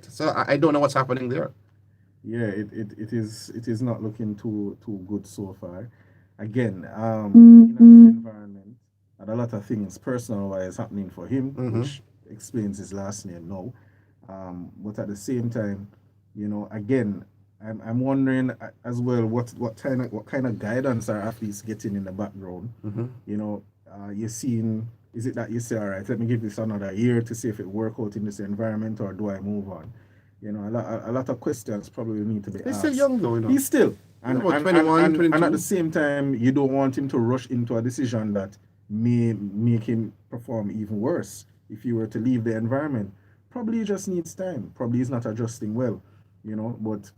[SPEAKER 1] So I don't know what's happening there.
[SPEAKER 2] Yeah, it is not looking too good so far. Again, in an environment and a lot of things personal wise happening for him, which explains his last name now. But at the same time, again, I'm wondering as well what kind of guidance are athletes getting in the background. You're seeing, is it that you say, all right, let me give this another year to see if it works out in this environment, or do I move on? A lot of questions probably need to be asked.
[SPEAKER 1] He's still young though,
[SPEAKER 2] He's still. And,
[SPEAKER 1] about 21, 22.
[SPEAKER 2] And at the same time, you don't want him to rush into a decision that may make him perform even worse if he were to leave the environment. Probably he just needs time. Probably he's not adjusting well, but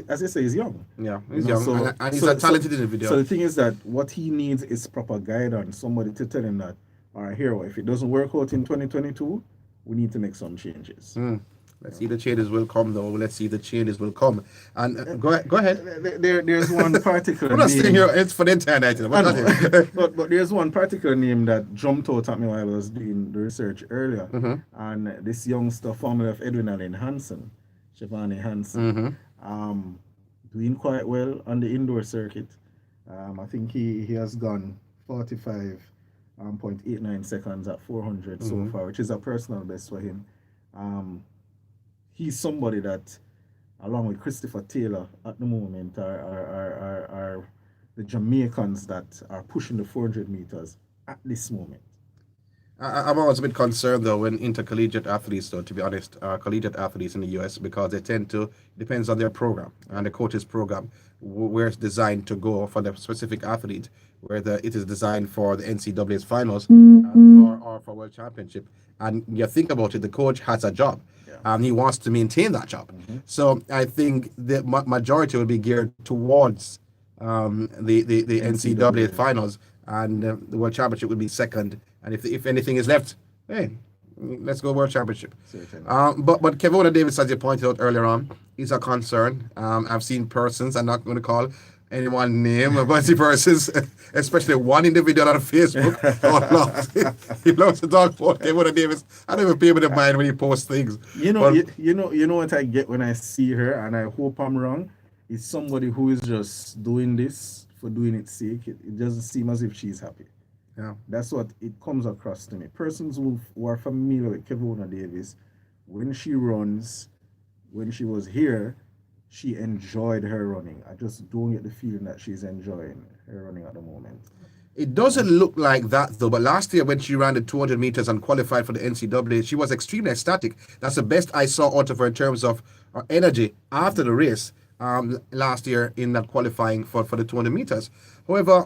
[SPEAKER 2] as you say, he's young.
[SPEAKER 1] Yeah, he's young. And he's a talented individual.
[SPEAKER 2] So the thing is that what he needs is proper guidance, somebody to tell him that, all right, here, if it doesn't work out in 2022, we need to make some changes.
[SPEAKER 1] Let's see the changes will come, though. Let's see the changes will come. And go ahead.
[SPEAKER 2] There's one particular
[SPEAKER 1] I'm not
[SPEAKER 2] name.
[SPEAKER 1] sitting here. It's for the entire night.
[SPEAKER 2] But there's one particular name that jumped out at me while I was doing the research earlier. And this youngster, formerly of Edwin Allen Hansen, Shivani Hansen, doing quite well on the indoor circuit. I think he has gone 45.89 seconds at 400 so far, which is a personal best for him. He's somebody that, along with Christopher Taylor, at the moment are the Jamaicans that are pushing the 400 meters at this moment.
[SPEAKER 1] I'm always a bit concerned, though, when intercollegiate athletes, though, to be honest, collegiate athletes in the US, because they tend to, depends on their program and the coach's program, where it's designed to go for the specific athlete, whether it is designed for the NCAA's finals or for World Championship. And you think about it, the coach has a job. And he wants to maintain that job. So I think the majority will be geared towards the NCAA finals, and the World Championship will be second. And if anything is left, hey, let's go World Championship. But Kevona Davis, as you pointed out earlier on, is a concern. I've seen persons, I'm not going to call anyone name, but the persons, especially one individual on Facebook, he loves to talk about Kevona Davis. I don't even pay with mind when he posts things.
[SPEAKER 2] You know what I get when I see her, and I hope I'm wrong, is somebody who is just doing this for doing its sake. It doesn't seem as if she's happy.
[SPEAKER 1] Yeah,
[SPEAKER 2] that's what it comes across to me. Persons who are familiar with Kevona Davis, when she runs, when she was here, she enjoyed her running. I just don't get the feeling that she's enjoying her running at the moment.
[SPEAKER 1] It doesn't look like that, though. But last year, when she ran the 200 meters and qualified for the NCAA, she was extremely ecstatic. That's the best I saw out of her in terms of her energy after the race last year in that qualifying for the 200 meters. However,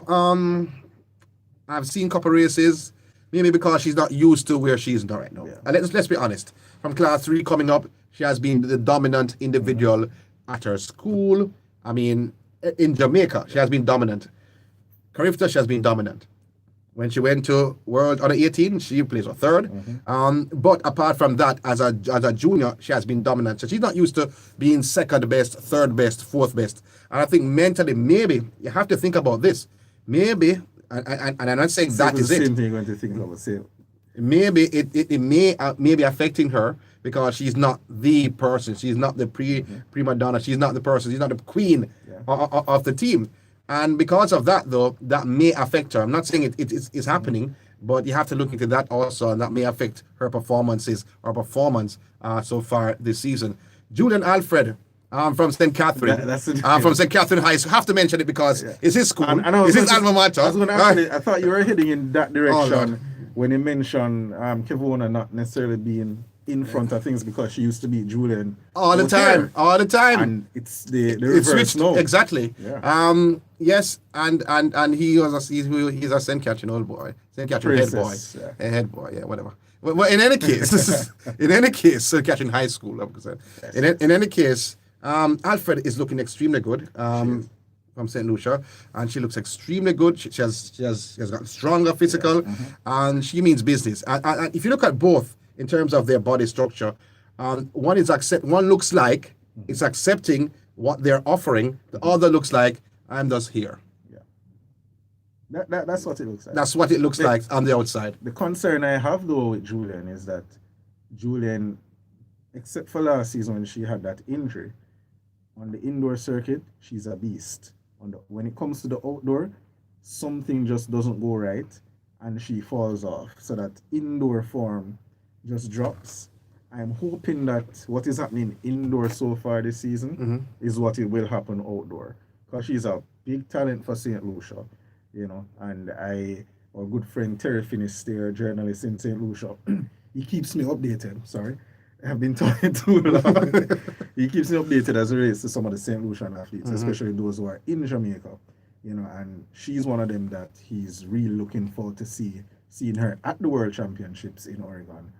[SPEAKER 1] I've seen a couple of races, maybe because she's not used to where she is now right now. Yeah. And let's be honest. From class 3 coming up, she has been the dominant individual at her school. I mean, in Jamaica, she has been dominant. Carifta, she has been dominant. When she went to World Under 18, she placed third. But apart from that, as a junior, she has been dominant. So she's not used to being second best, third best, fourth best. And I think mentally, maybe you have to think about this. Maybe. And I'm not saying that is it.
[SPEAKER 2] Same thing you're going to think about.
[SPEAKER 1] Maybe it may be affecting her because she's not the person. She's not the prima donna. She's not the person. She's not the queen of the team. And because of that, though, that may affect her. I'm not saying it's happening, but you have to look into that also, and that may affect her performance so far this season. Julian Alfred. From St. Catherine. From St. Catherine High School. Have to mention it because it's his school. It's his alma mater.
[SPEAKER 2] I thought you were heading in that direction when you mentioned Kevona not necessarily being in front of things because she used to be Julian
[SPEAKER 1] all the time. And
[SPEAKER 2] it's the reverse
[SPEAKER 1] switched
[SPEAKER 2] now.
[SPEAKER 1] Exactly.
[SPEAKER 2] Yeah.
[SPEAKER 1] Yes, and he's a St. Catherine old boy. St. Catherine head boy. Yeah. Head boy, yeah, whatever. Well, in any case, St. Catherine High School, like I said. In any case, Alfred is looking extremely good from St. Lucia, and she looks extremely good. She has got stronger physical, and she means business. And if you look at both in terms of their body structure, one looks like it's accepting what they're offering. The other looks like I'm just here.
[SPEAKER 2] Yeah, that's what it looks like.
[SPEAKER 1] That's what it looks like on the outside.
[SPEAKER 2] The concern I have though with Julian is that Julian, except for last season when she had that injury, on the indoor circuit, she's a beast. When it comes to the outdoor, something just doesn't go right and she falls off. So that indoor form just drops. I'm hoping that what is happening indoor so far this season is what it will happen outdoor. Because she's a big talent for St. Lucia, and our good friend Terry Finisterre, journalist in St. Lucia, he keeps me updated. Sorry. I've been talking too long. He keeps me updated as it relates to some of the St. Lucian athletes, especially those who are in Jamaica, and she's one of them that he's really looking forward to seeing her at the World Championships in Oregon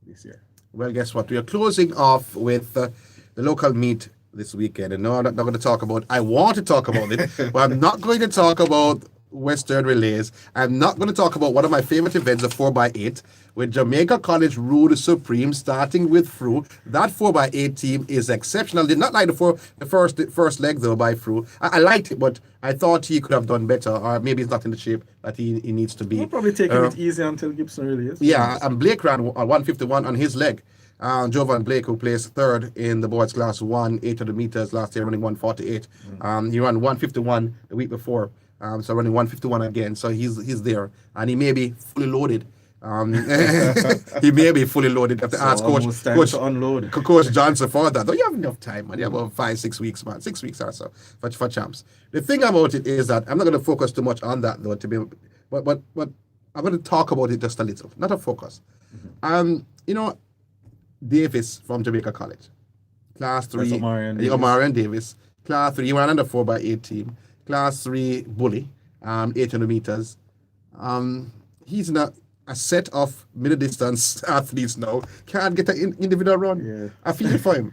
[SPEAKER 2] this year.
[SPEAKER 1] Well, guess what? We are closing off with the local meet this weekend. And no, I'm not going to talk about it. I want to talk about it, but I'm not going to talk about Western relays. I'm not going to talk about one of my favorite events, the 4x8, with Jamaica College ruled supreme, starting with Fru. That 4x8 team is exceptional. Did not like the first leg though by Fru. I liked it, but I thought he could have done better, or maybe he's not in the shape that he needs to be.
[SPEAKER 2] He'll probably taking it easy until Gibson really is.
[SPEAKER 1] Yeah, and Blake ran 151 on his leg. Jovan Blake, who placed third in the boys class 800 meters last year, running 148. He ran 151 the week before, so running 151 again. So he's there, and he may be fully loaded. He may be fully loaded. Have to ask Coach Johnson for that. Don't you have enough time, man? You have about 5-6 weeks, man. 6 weeks or so for champs. The thing about it is that I'm not going to focus too much on that though. But I'm going to talk about it just a little, not a focus. Davis from Jamaica College, class 3. Omar Davis, class 3. He ran on the 4x8 team. Class 3 bully, 800 meters. He's in a set of middle distance athletes now. Can't get an individual run. Yeah. I feel for him.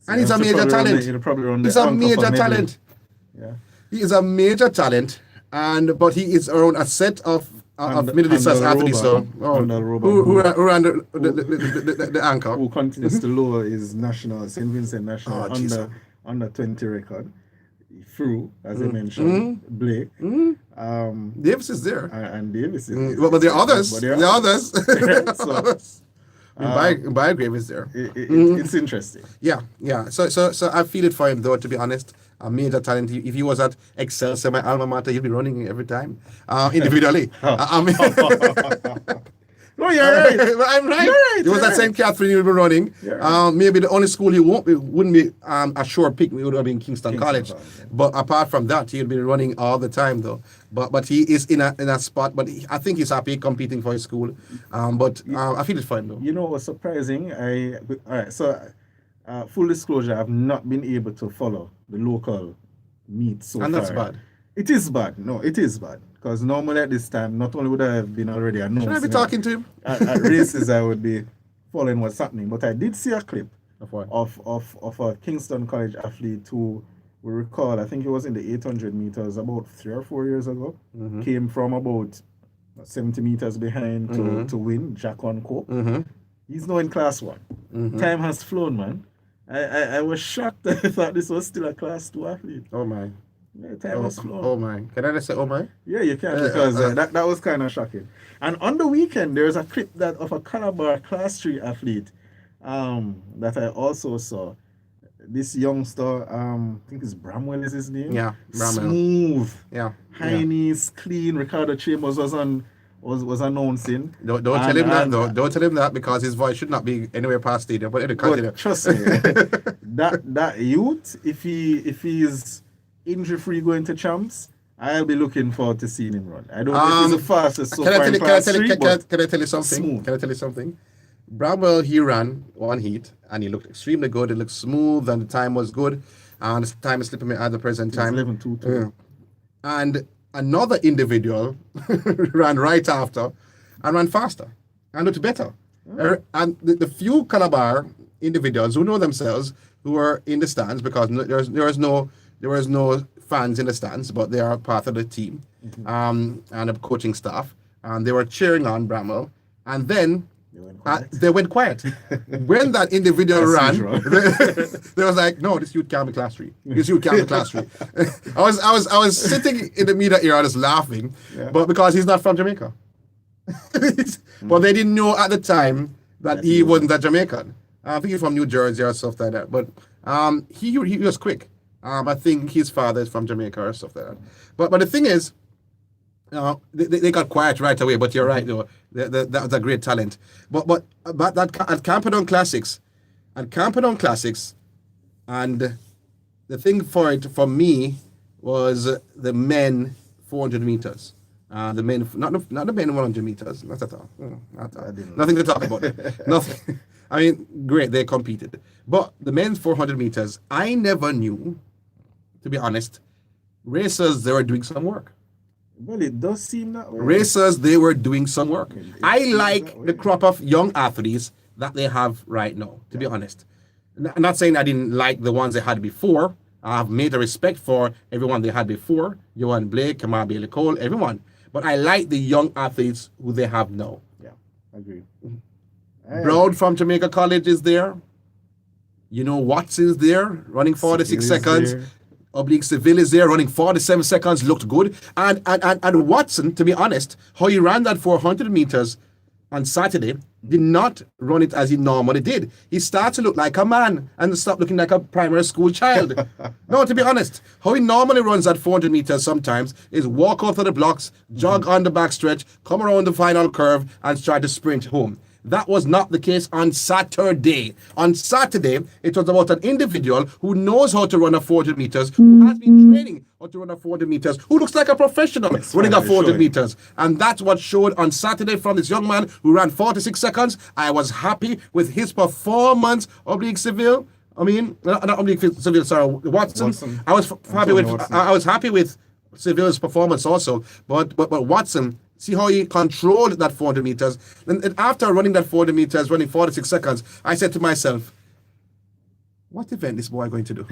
[SPEAKER 1] And he's a major talent. He's a major talent. Yeah. He is a major talent, but he is around a set of middle distance athletes. Who ran the anchor?
[SPEAKER 2] Who continues to lower his national, St. Vincent national under 20 record. Through, as I mentioned, Blake.
[SPEAKER 1] Davis is there.
[SPEAKER 2] And Davis is there.
[SPEAKER 1] But there are others. There are others. Biograve is there.
[SPEAKER 2] It's interesting.
[SPEAKER 1] Yeah. So I feel it for him, though, to be honest. A major talent. If he was at Excelsior, my alma mater, he'd be running every time, individually.
[SPEAKER 2] No, you're right.
[SPEAKER 1] I'm right.
[SPEAKER 2] You're right.
[SPEAKER 1] He was at St. Catherine, he would be running. Maybe the only school he wouldn't be a sure pick. It would have been Kingston College. But apart from that, he'd be running all the time, though. But he is in a spot. But I think he's happy competing for his school. I feel it's fine, though.
[SPEAKER 2] You know what's surprising? Full disclosure, I've not been able to follow the local meet so far.
[SPEAKER 1] And that's bad.
[SPEAKER 2] It is bad. No, it is bad. Because normally at this time, not only would I have been already announced.
[SPEAKER 1] Should I be talking to him?
[SPEAKER 2] At races, I would be following what's happening. But I did see a clip of a Kingston College athlete who we recall, I think he was in the 800 meters about 3 or 4 years ago. Came from about 70 meters behind to win, Jack on Cope. He's now in class 1. Time has flown, man. I was shocked. I thought this was still a class 2 athlete.
[SPEAKER 1] Oh, my.
[SPEAKER 2] Yeah, time has flown.
[SPEAKER 1] Oh, my. Can I just say, oh, my?
[SPEAKER 2] Yeah, you can, because that was kind of shocking. And on the weekend, there's a clip of a Calabar class 3 athlete that I also saw. This youngster, I think it's Bramwell is his name.
[SPEAKER 1] Yeah, Bramwell.
[SPEAKER 2] Smooth.
[SPEAKER 1] Yeah.
[SPEAKER 2] High knees, clean. Ricardo Chambers was announcing.
[SPEAKER 1] Don't tell him that though. Don't tell him that, because his voice should not be anywhere past stadium. But continue.
[SPEAKER 2] Trust me, that youth, if he's injury free going to champs, I'll be looking forward to seeing him run. I don't know if he's the fastest so far in class 3,
[SPEAKER 1] Can I tell you something?
[SPEAKER 2] Smooth.
[SPEAKER 1] Can I tell you something? Bramwell, he ran one heat and he looked extremely good. It looked smooth and the time was good. And the time is slipping me at the present time.
[SPEAKER 2] 11:22.
[SPEAKER 1] And another individual ran right after and ran faster and looked better. And the few Calabar individuals who know themselves, who are in the stands, because there was no fans in the stands, but they are part of the team and the coaching staff, and they were cheering on Bramwell, and then they went quiet. When that individual ran, they was like, "No, this youth can't be class 3. This youth can't be class 3." I was sitting in the media area just laughing, but because he's not from Jamaica. But they didn't know at the time that he wasn't a Jamaican. I think he's from New Jersey or stuff like that. But he was quick. I think his father is from Jamaica or stuff like that. But the thing is, they got quiet right away. But you're right, though. That was a great talent. But that at Camperdown Classics, and the thing for me was the men 400 meters. The men, not the men 100 meters. Not at all. Nothing to talk about. Nothing. I mean, great, they competed. But the men's 400 meters, I never knew, to be honest, racers, they were doing some work.
[SPEAKER 2] Well, it does seem that way.
[SPEAKER 1] Racers, they were doing some work. I like the crop of young athletes that they have right now, to be honest. I'm not saying I didn't like the ones they had before, I've made a respect for everyone they had before, Johan Blake, Kamar Bailey Cole, everyone. But I like the young athletes who they have now.
[SPEAKER 2] Yeah, agreed.
[SPEAKER 1] Brown from Jamaica College is there. You know, Watson's there, running 46 seconds. Oblique Seville is there, running 47 seconds, looked good. And Watson, to be honest, how he ran that 400 meters on Saturday, did not run it as he normally did. He started to look like a man and stopped looking like a primary school child. No, to be honest, how he normally runs that 400 meters sometimes is walk out of the blocks, jog on the backstretch, come around the final curve, and try to sprint home. That was not the case on Saturday. On Saturday, it was about an individual who knows how to run a 400 meters, who has been training how to run a 400 meters, who looks like a professional running a 400 meters. And that's what showed on Saturday from this young man who ran 46 seconds. I was happy with his performance. Oblique Seville. I mean, not Oblique Seville, sorry, Watson. I was happy with Seville's performance also. But Watson, see how he controlled that 400 meters. And after running that 400 meters, running 46 seconds, I said to myself, what event is this boy going to do?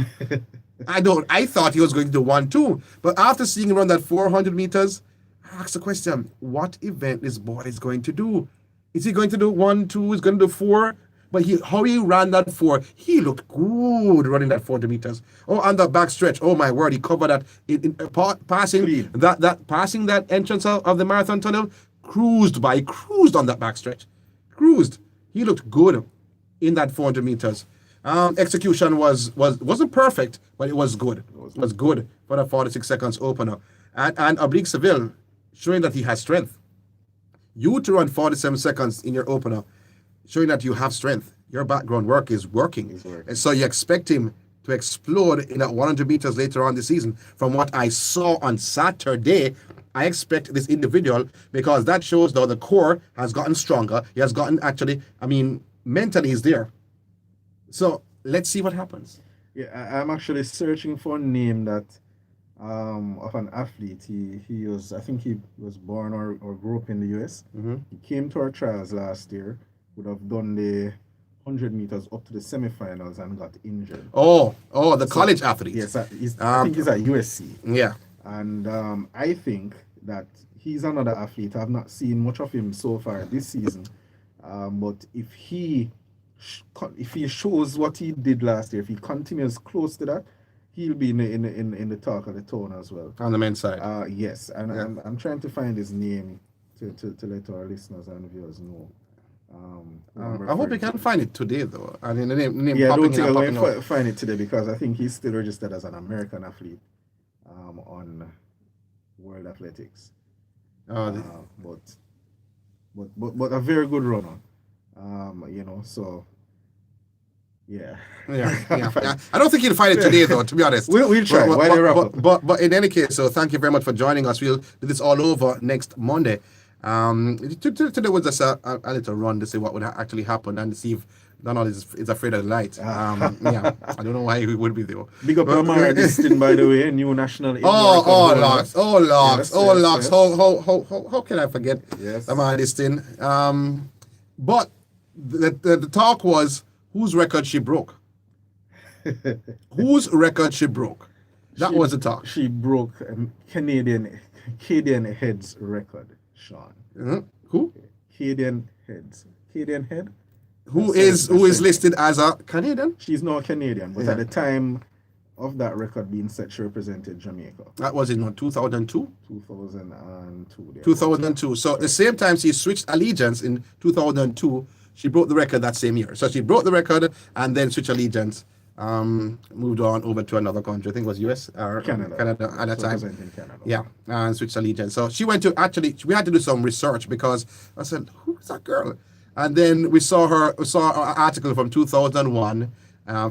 [SPEAKER 1] I thought he was going to do 1-2. But after seeing him run that 400 meters, I asked the question, what event this boy is going to do? Is he going to do 1-2? Is going to do 4? But how he ran that 4, he looked good running that 400 meters. Oh, on the back stretch, oh my word, he covered that passing that entrance of the marathon tunnel, cruised on that back stretch. He looked good in that 400 meters. Execution wasn't perfect, but it was good. It was good for the 46 seconds opener. And Oblique Seville showing that he has strength. You to run 47 seconds in your opener, showing that you have strength. Your background work is working. And so you expect him to explode in that 100 meters later on this season. From what I saw on Saturday, I expect this individual, because that shows now the core has gotten stronger. He has gotten mentally he's there. So let's see what happens.
[SPEAKER 2] Yeah, I'm actually searching for a name that of an athlete. He was born or grew up in the US. He came to our trials last year, would have done the 100 meters up to the semifinals and got injured.
[SPEAKER 1] The college athlete.
[SPEAKER 2] Yes, I think he's at USC.
[SPEAKER 1] Yeah.
[SPEAKER 2] And I think that he's another athlete. I've not seen much of him so far this season. But if he shows what he did last year, if he continues close to that, he'll be in the talk of the town as well.
[SPEAKER 1] On the men's side.
[SPEAKER 2] Yes. And yeah. I'm trying to find his name to let our listeners and viewers know.
[SPEAKER 1] I hope we can find it today, though. I mean, the name
[SPEAKER 2] I don't think I'm going to find it today, because I think he's still registered as an American athlete on World Athletics. But a very good runner. So yeah.
[SPEAKER 1] I don't think he'll find it today, though, to be honest.
[SPEAKER 2] We'll try.
[SPEAKER 1] But in any case, so thank you very much for joining us. We'll do this all over next Monday. Today was just a little run to see what would actually happen and see if Donald is afraid of the light. I don't know why he would be there.
[SPEAKER 2] Big up Omar Distin, by the way, new national.
[SPEAKER 1] Locks.
[SPEAKER 2] Yes.
[SPEAKER 1] How can I forget Omar Distin? But the talk was whose record she broke. Whose record she broke? That was the talk.
[SPEAKER 2] She broke Canadian Head's record, Sean.
[SPEAKER 1] Who?
[SPEAKER 2] Canadian Head.
[SPEAKER 1] Who is listed as a Canadian?
[SPEAKER 2] She's not Canadian, but at the time of that record being set, she represented Jamaica.
[SPEAKER 1] That was in 2002?
[SPEAKER 2] 2002.
[SPEAKER 1] 2002. So at the same time she switched allegiance in 2002, she broke the record that same year. So she broke the record and then switched allegiance. Moved on over to another country. I think it was US or Canada at that time.
[SPEAKER 2] Canada.
[SPEAKER 1] Yeah, and switched allegiance. So she went to we had to do some research, because I said, who is that girl? And then we saw an article from 2001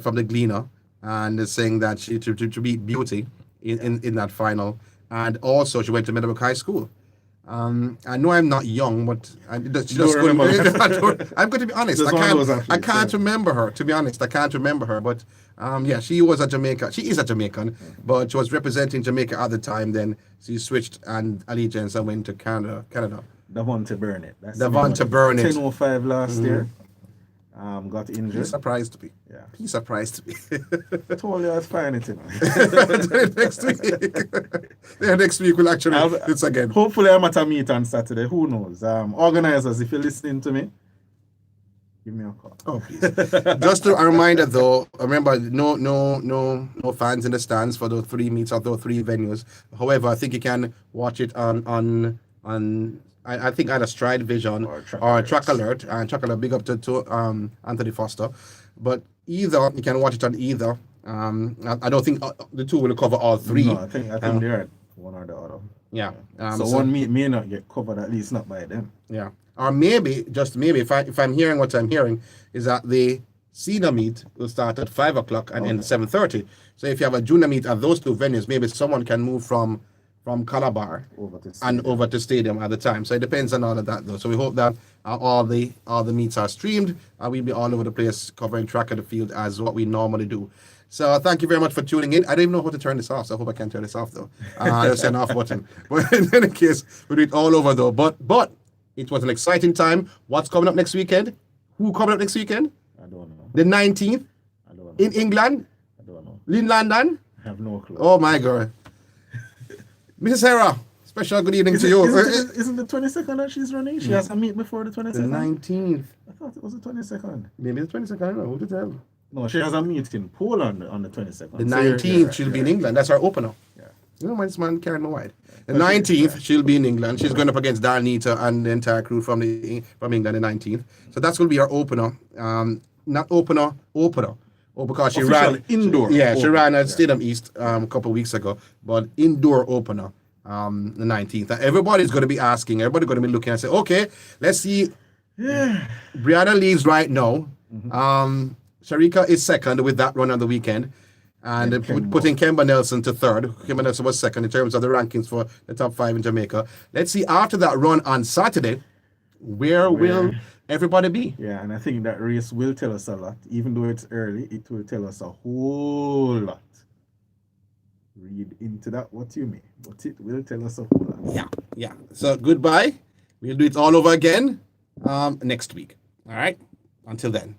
[SPEAKER 1] from the Gleaner, and saying that she to beat Beauty in that final, and also she went to Meadowbrook High School. I know I'm not young, but I'm going to be honest. I can't remember her. To be honest, I can't remember her. But she was a Jamaican. She is a Jamaican, but she was representing Jamaica at the time. Then she switched and allegiance and went to Canada.
[SPEAKER 2] Davonte Burnett.
[SPEAKER 1] 10:05
[SPEAKER 2] last year. got
[SPEAKER 1] He's
[SPEAKER 2] injured.
[SPEAKER 1] surprised me.
[SPEAKER 2] Yeah.
[SPEAKER 1] He's surprised me.
[SPEAKER 2] Told you I was fine it, you know.
[SPEAKER 1] Next week. Yeah, next week we'll actually it's again.
[SPEAKER 2] Hopefully I'm at a meet on Saturday. Who knows? Organizers, if you're listening to me, give me a call.
[SPEAKER 1] Oh, please. Just a reminder though, remember no fans in the stands for those 3 meets or those 3 venues. However, I think you can watch it on I think either Stride Vision or Track Alert. And Track Alert, big up to Anthony Foster. But either, you can watch it on either. I don't think the 2 will cover all 3.
[SPEAKER 2] No, I think they're at one or the other.
[SPEAKER 1] Yeah.
[SPEAKER 2] So one meet may not get covered, at least not by them.
[SPEAKER 1] Yeah. Or maybe, just maybe, if I'm hearing what I'm hearing, is that the senior meet will start at 5 o'clock and end at 7:30. So if you have a junior meet at those 2 venues, maybe someone can move from Calabar over to Stadium at the time. So it depends on all of that though. So we hope that all the meets are streamed. We'll be all over the place covering track of the field as what we normally do. So thank you very much for tuning in. I don't even know how to turn this off, so I hope I can turn this off though. There's an off button. But in any case, we'll do it all over though. But it was an exciting time. What's coming up next weekend? Who coming up next weekend?
[SPEAKER 2] I don't know.
[SPEAKER 1] The 19th?
[SPEAKER 2] I don't know.
[SPEAKER 1] In England?
[SPEAKER 2] I don't know.
[SPEAKER 1] In London?
[SPEAKER 2] I have no clue.
[SPEAKER 1] Oh my God. Mrs. Sarah, special good evening to you.
[SPEAKER 2] Isn't the 22nd that she's running? She has a meet before the 22nd?
[SPEAKER 1] The 19th.
[SPEAKER 2] I thought it was the 22nd.
[SPEAKER 1] Maybe the 22nd, I don't know. Who to tell?
[SPEAKER 2] No, she has a meet in Poland on the 22nd.
[SPEAKER 1] The 19th, she'll be in England. That's our opener.
[SPEAKER 2] Yeah.
[SPEAKER 1] You know, this man carrying my wide. The 19th, she'll be in England. She's going up against Darnita and the entire crew from England the 19th. So that's going to be our opener. Not opener. Oh, because she ran
[SPEAKER 2] indoor.
[SPEAKER 1] She ran at Stadium East a couple of weeks ago, but indoor opener the 19th. And everybody's going to be asking. Everybody's going to be looking and say, okay, let's see.
[SPEAKER 2] Yeah.
[SPEAKER 1] Briana leads right now. Shericka is second with that run on the weekend. And putting Kemba Nelson to third. Kemba Nelson was second in terms of the rankings for the top 5 in Jamaica. Let's see after that run on Saturday, where will everybody be?
[SPEAKER 2] Yeah, and I think that race will tell us a lot. Even though it's early, it will tell us a whole lot. Read into that what you may, but it will tell us a whole lot.
[SPEAKER 1] Yeah. So goodbye. We'll do it all over again next week. All right. Until then.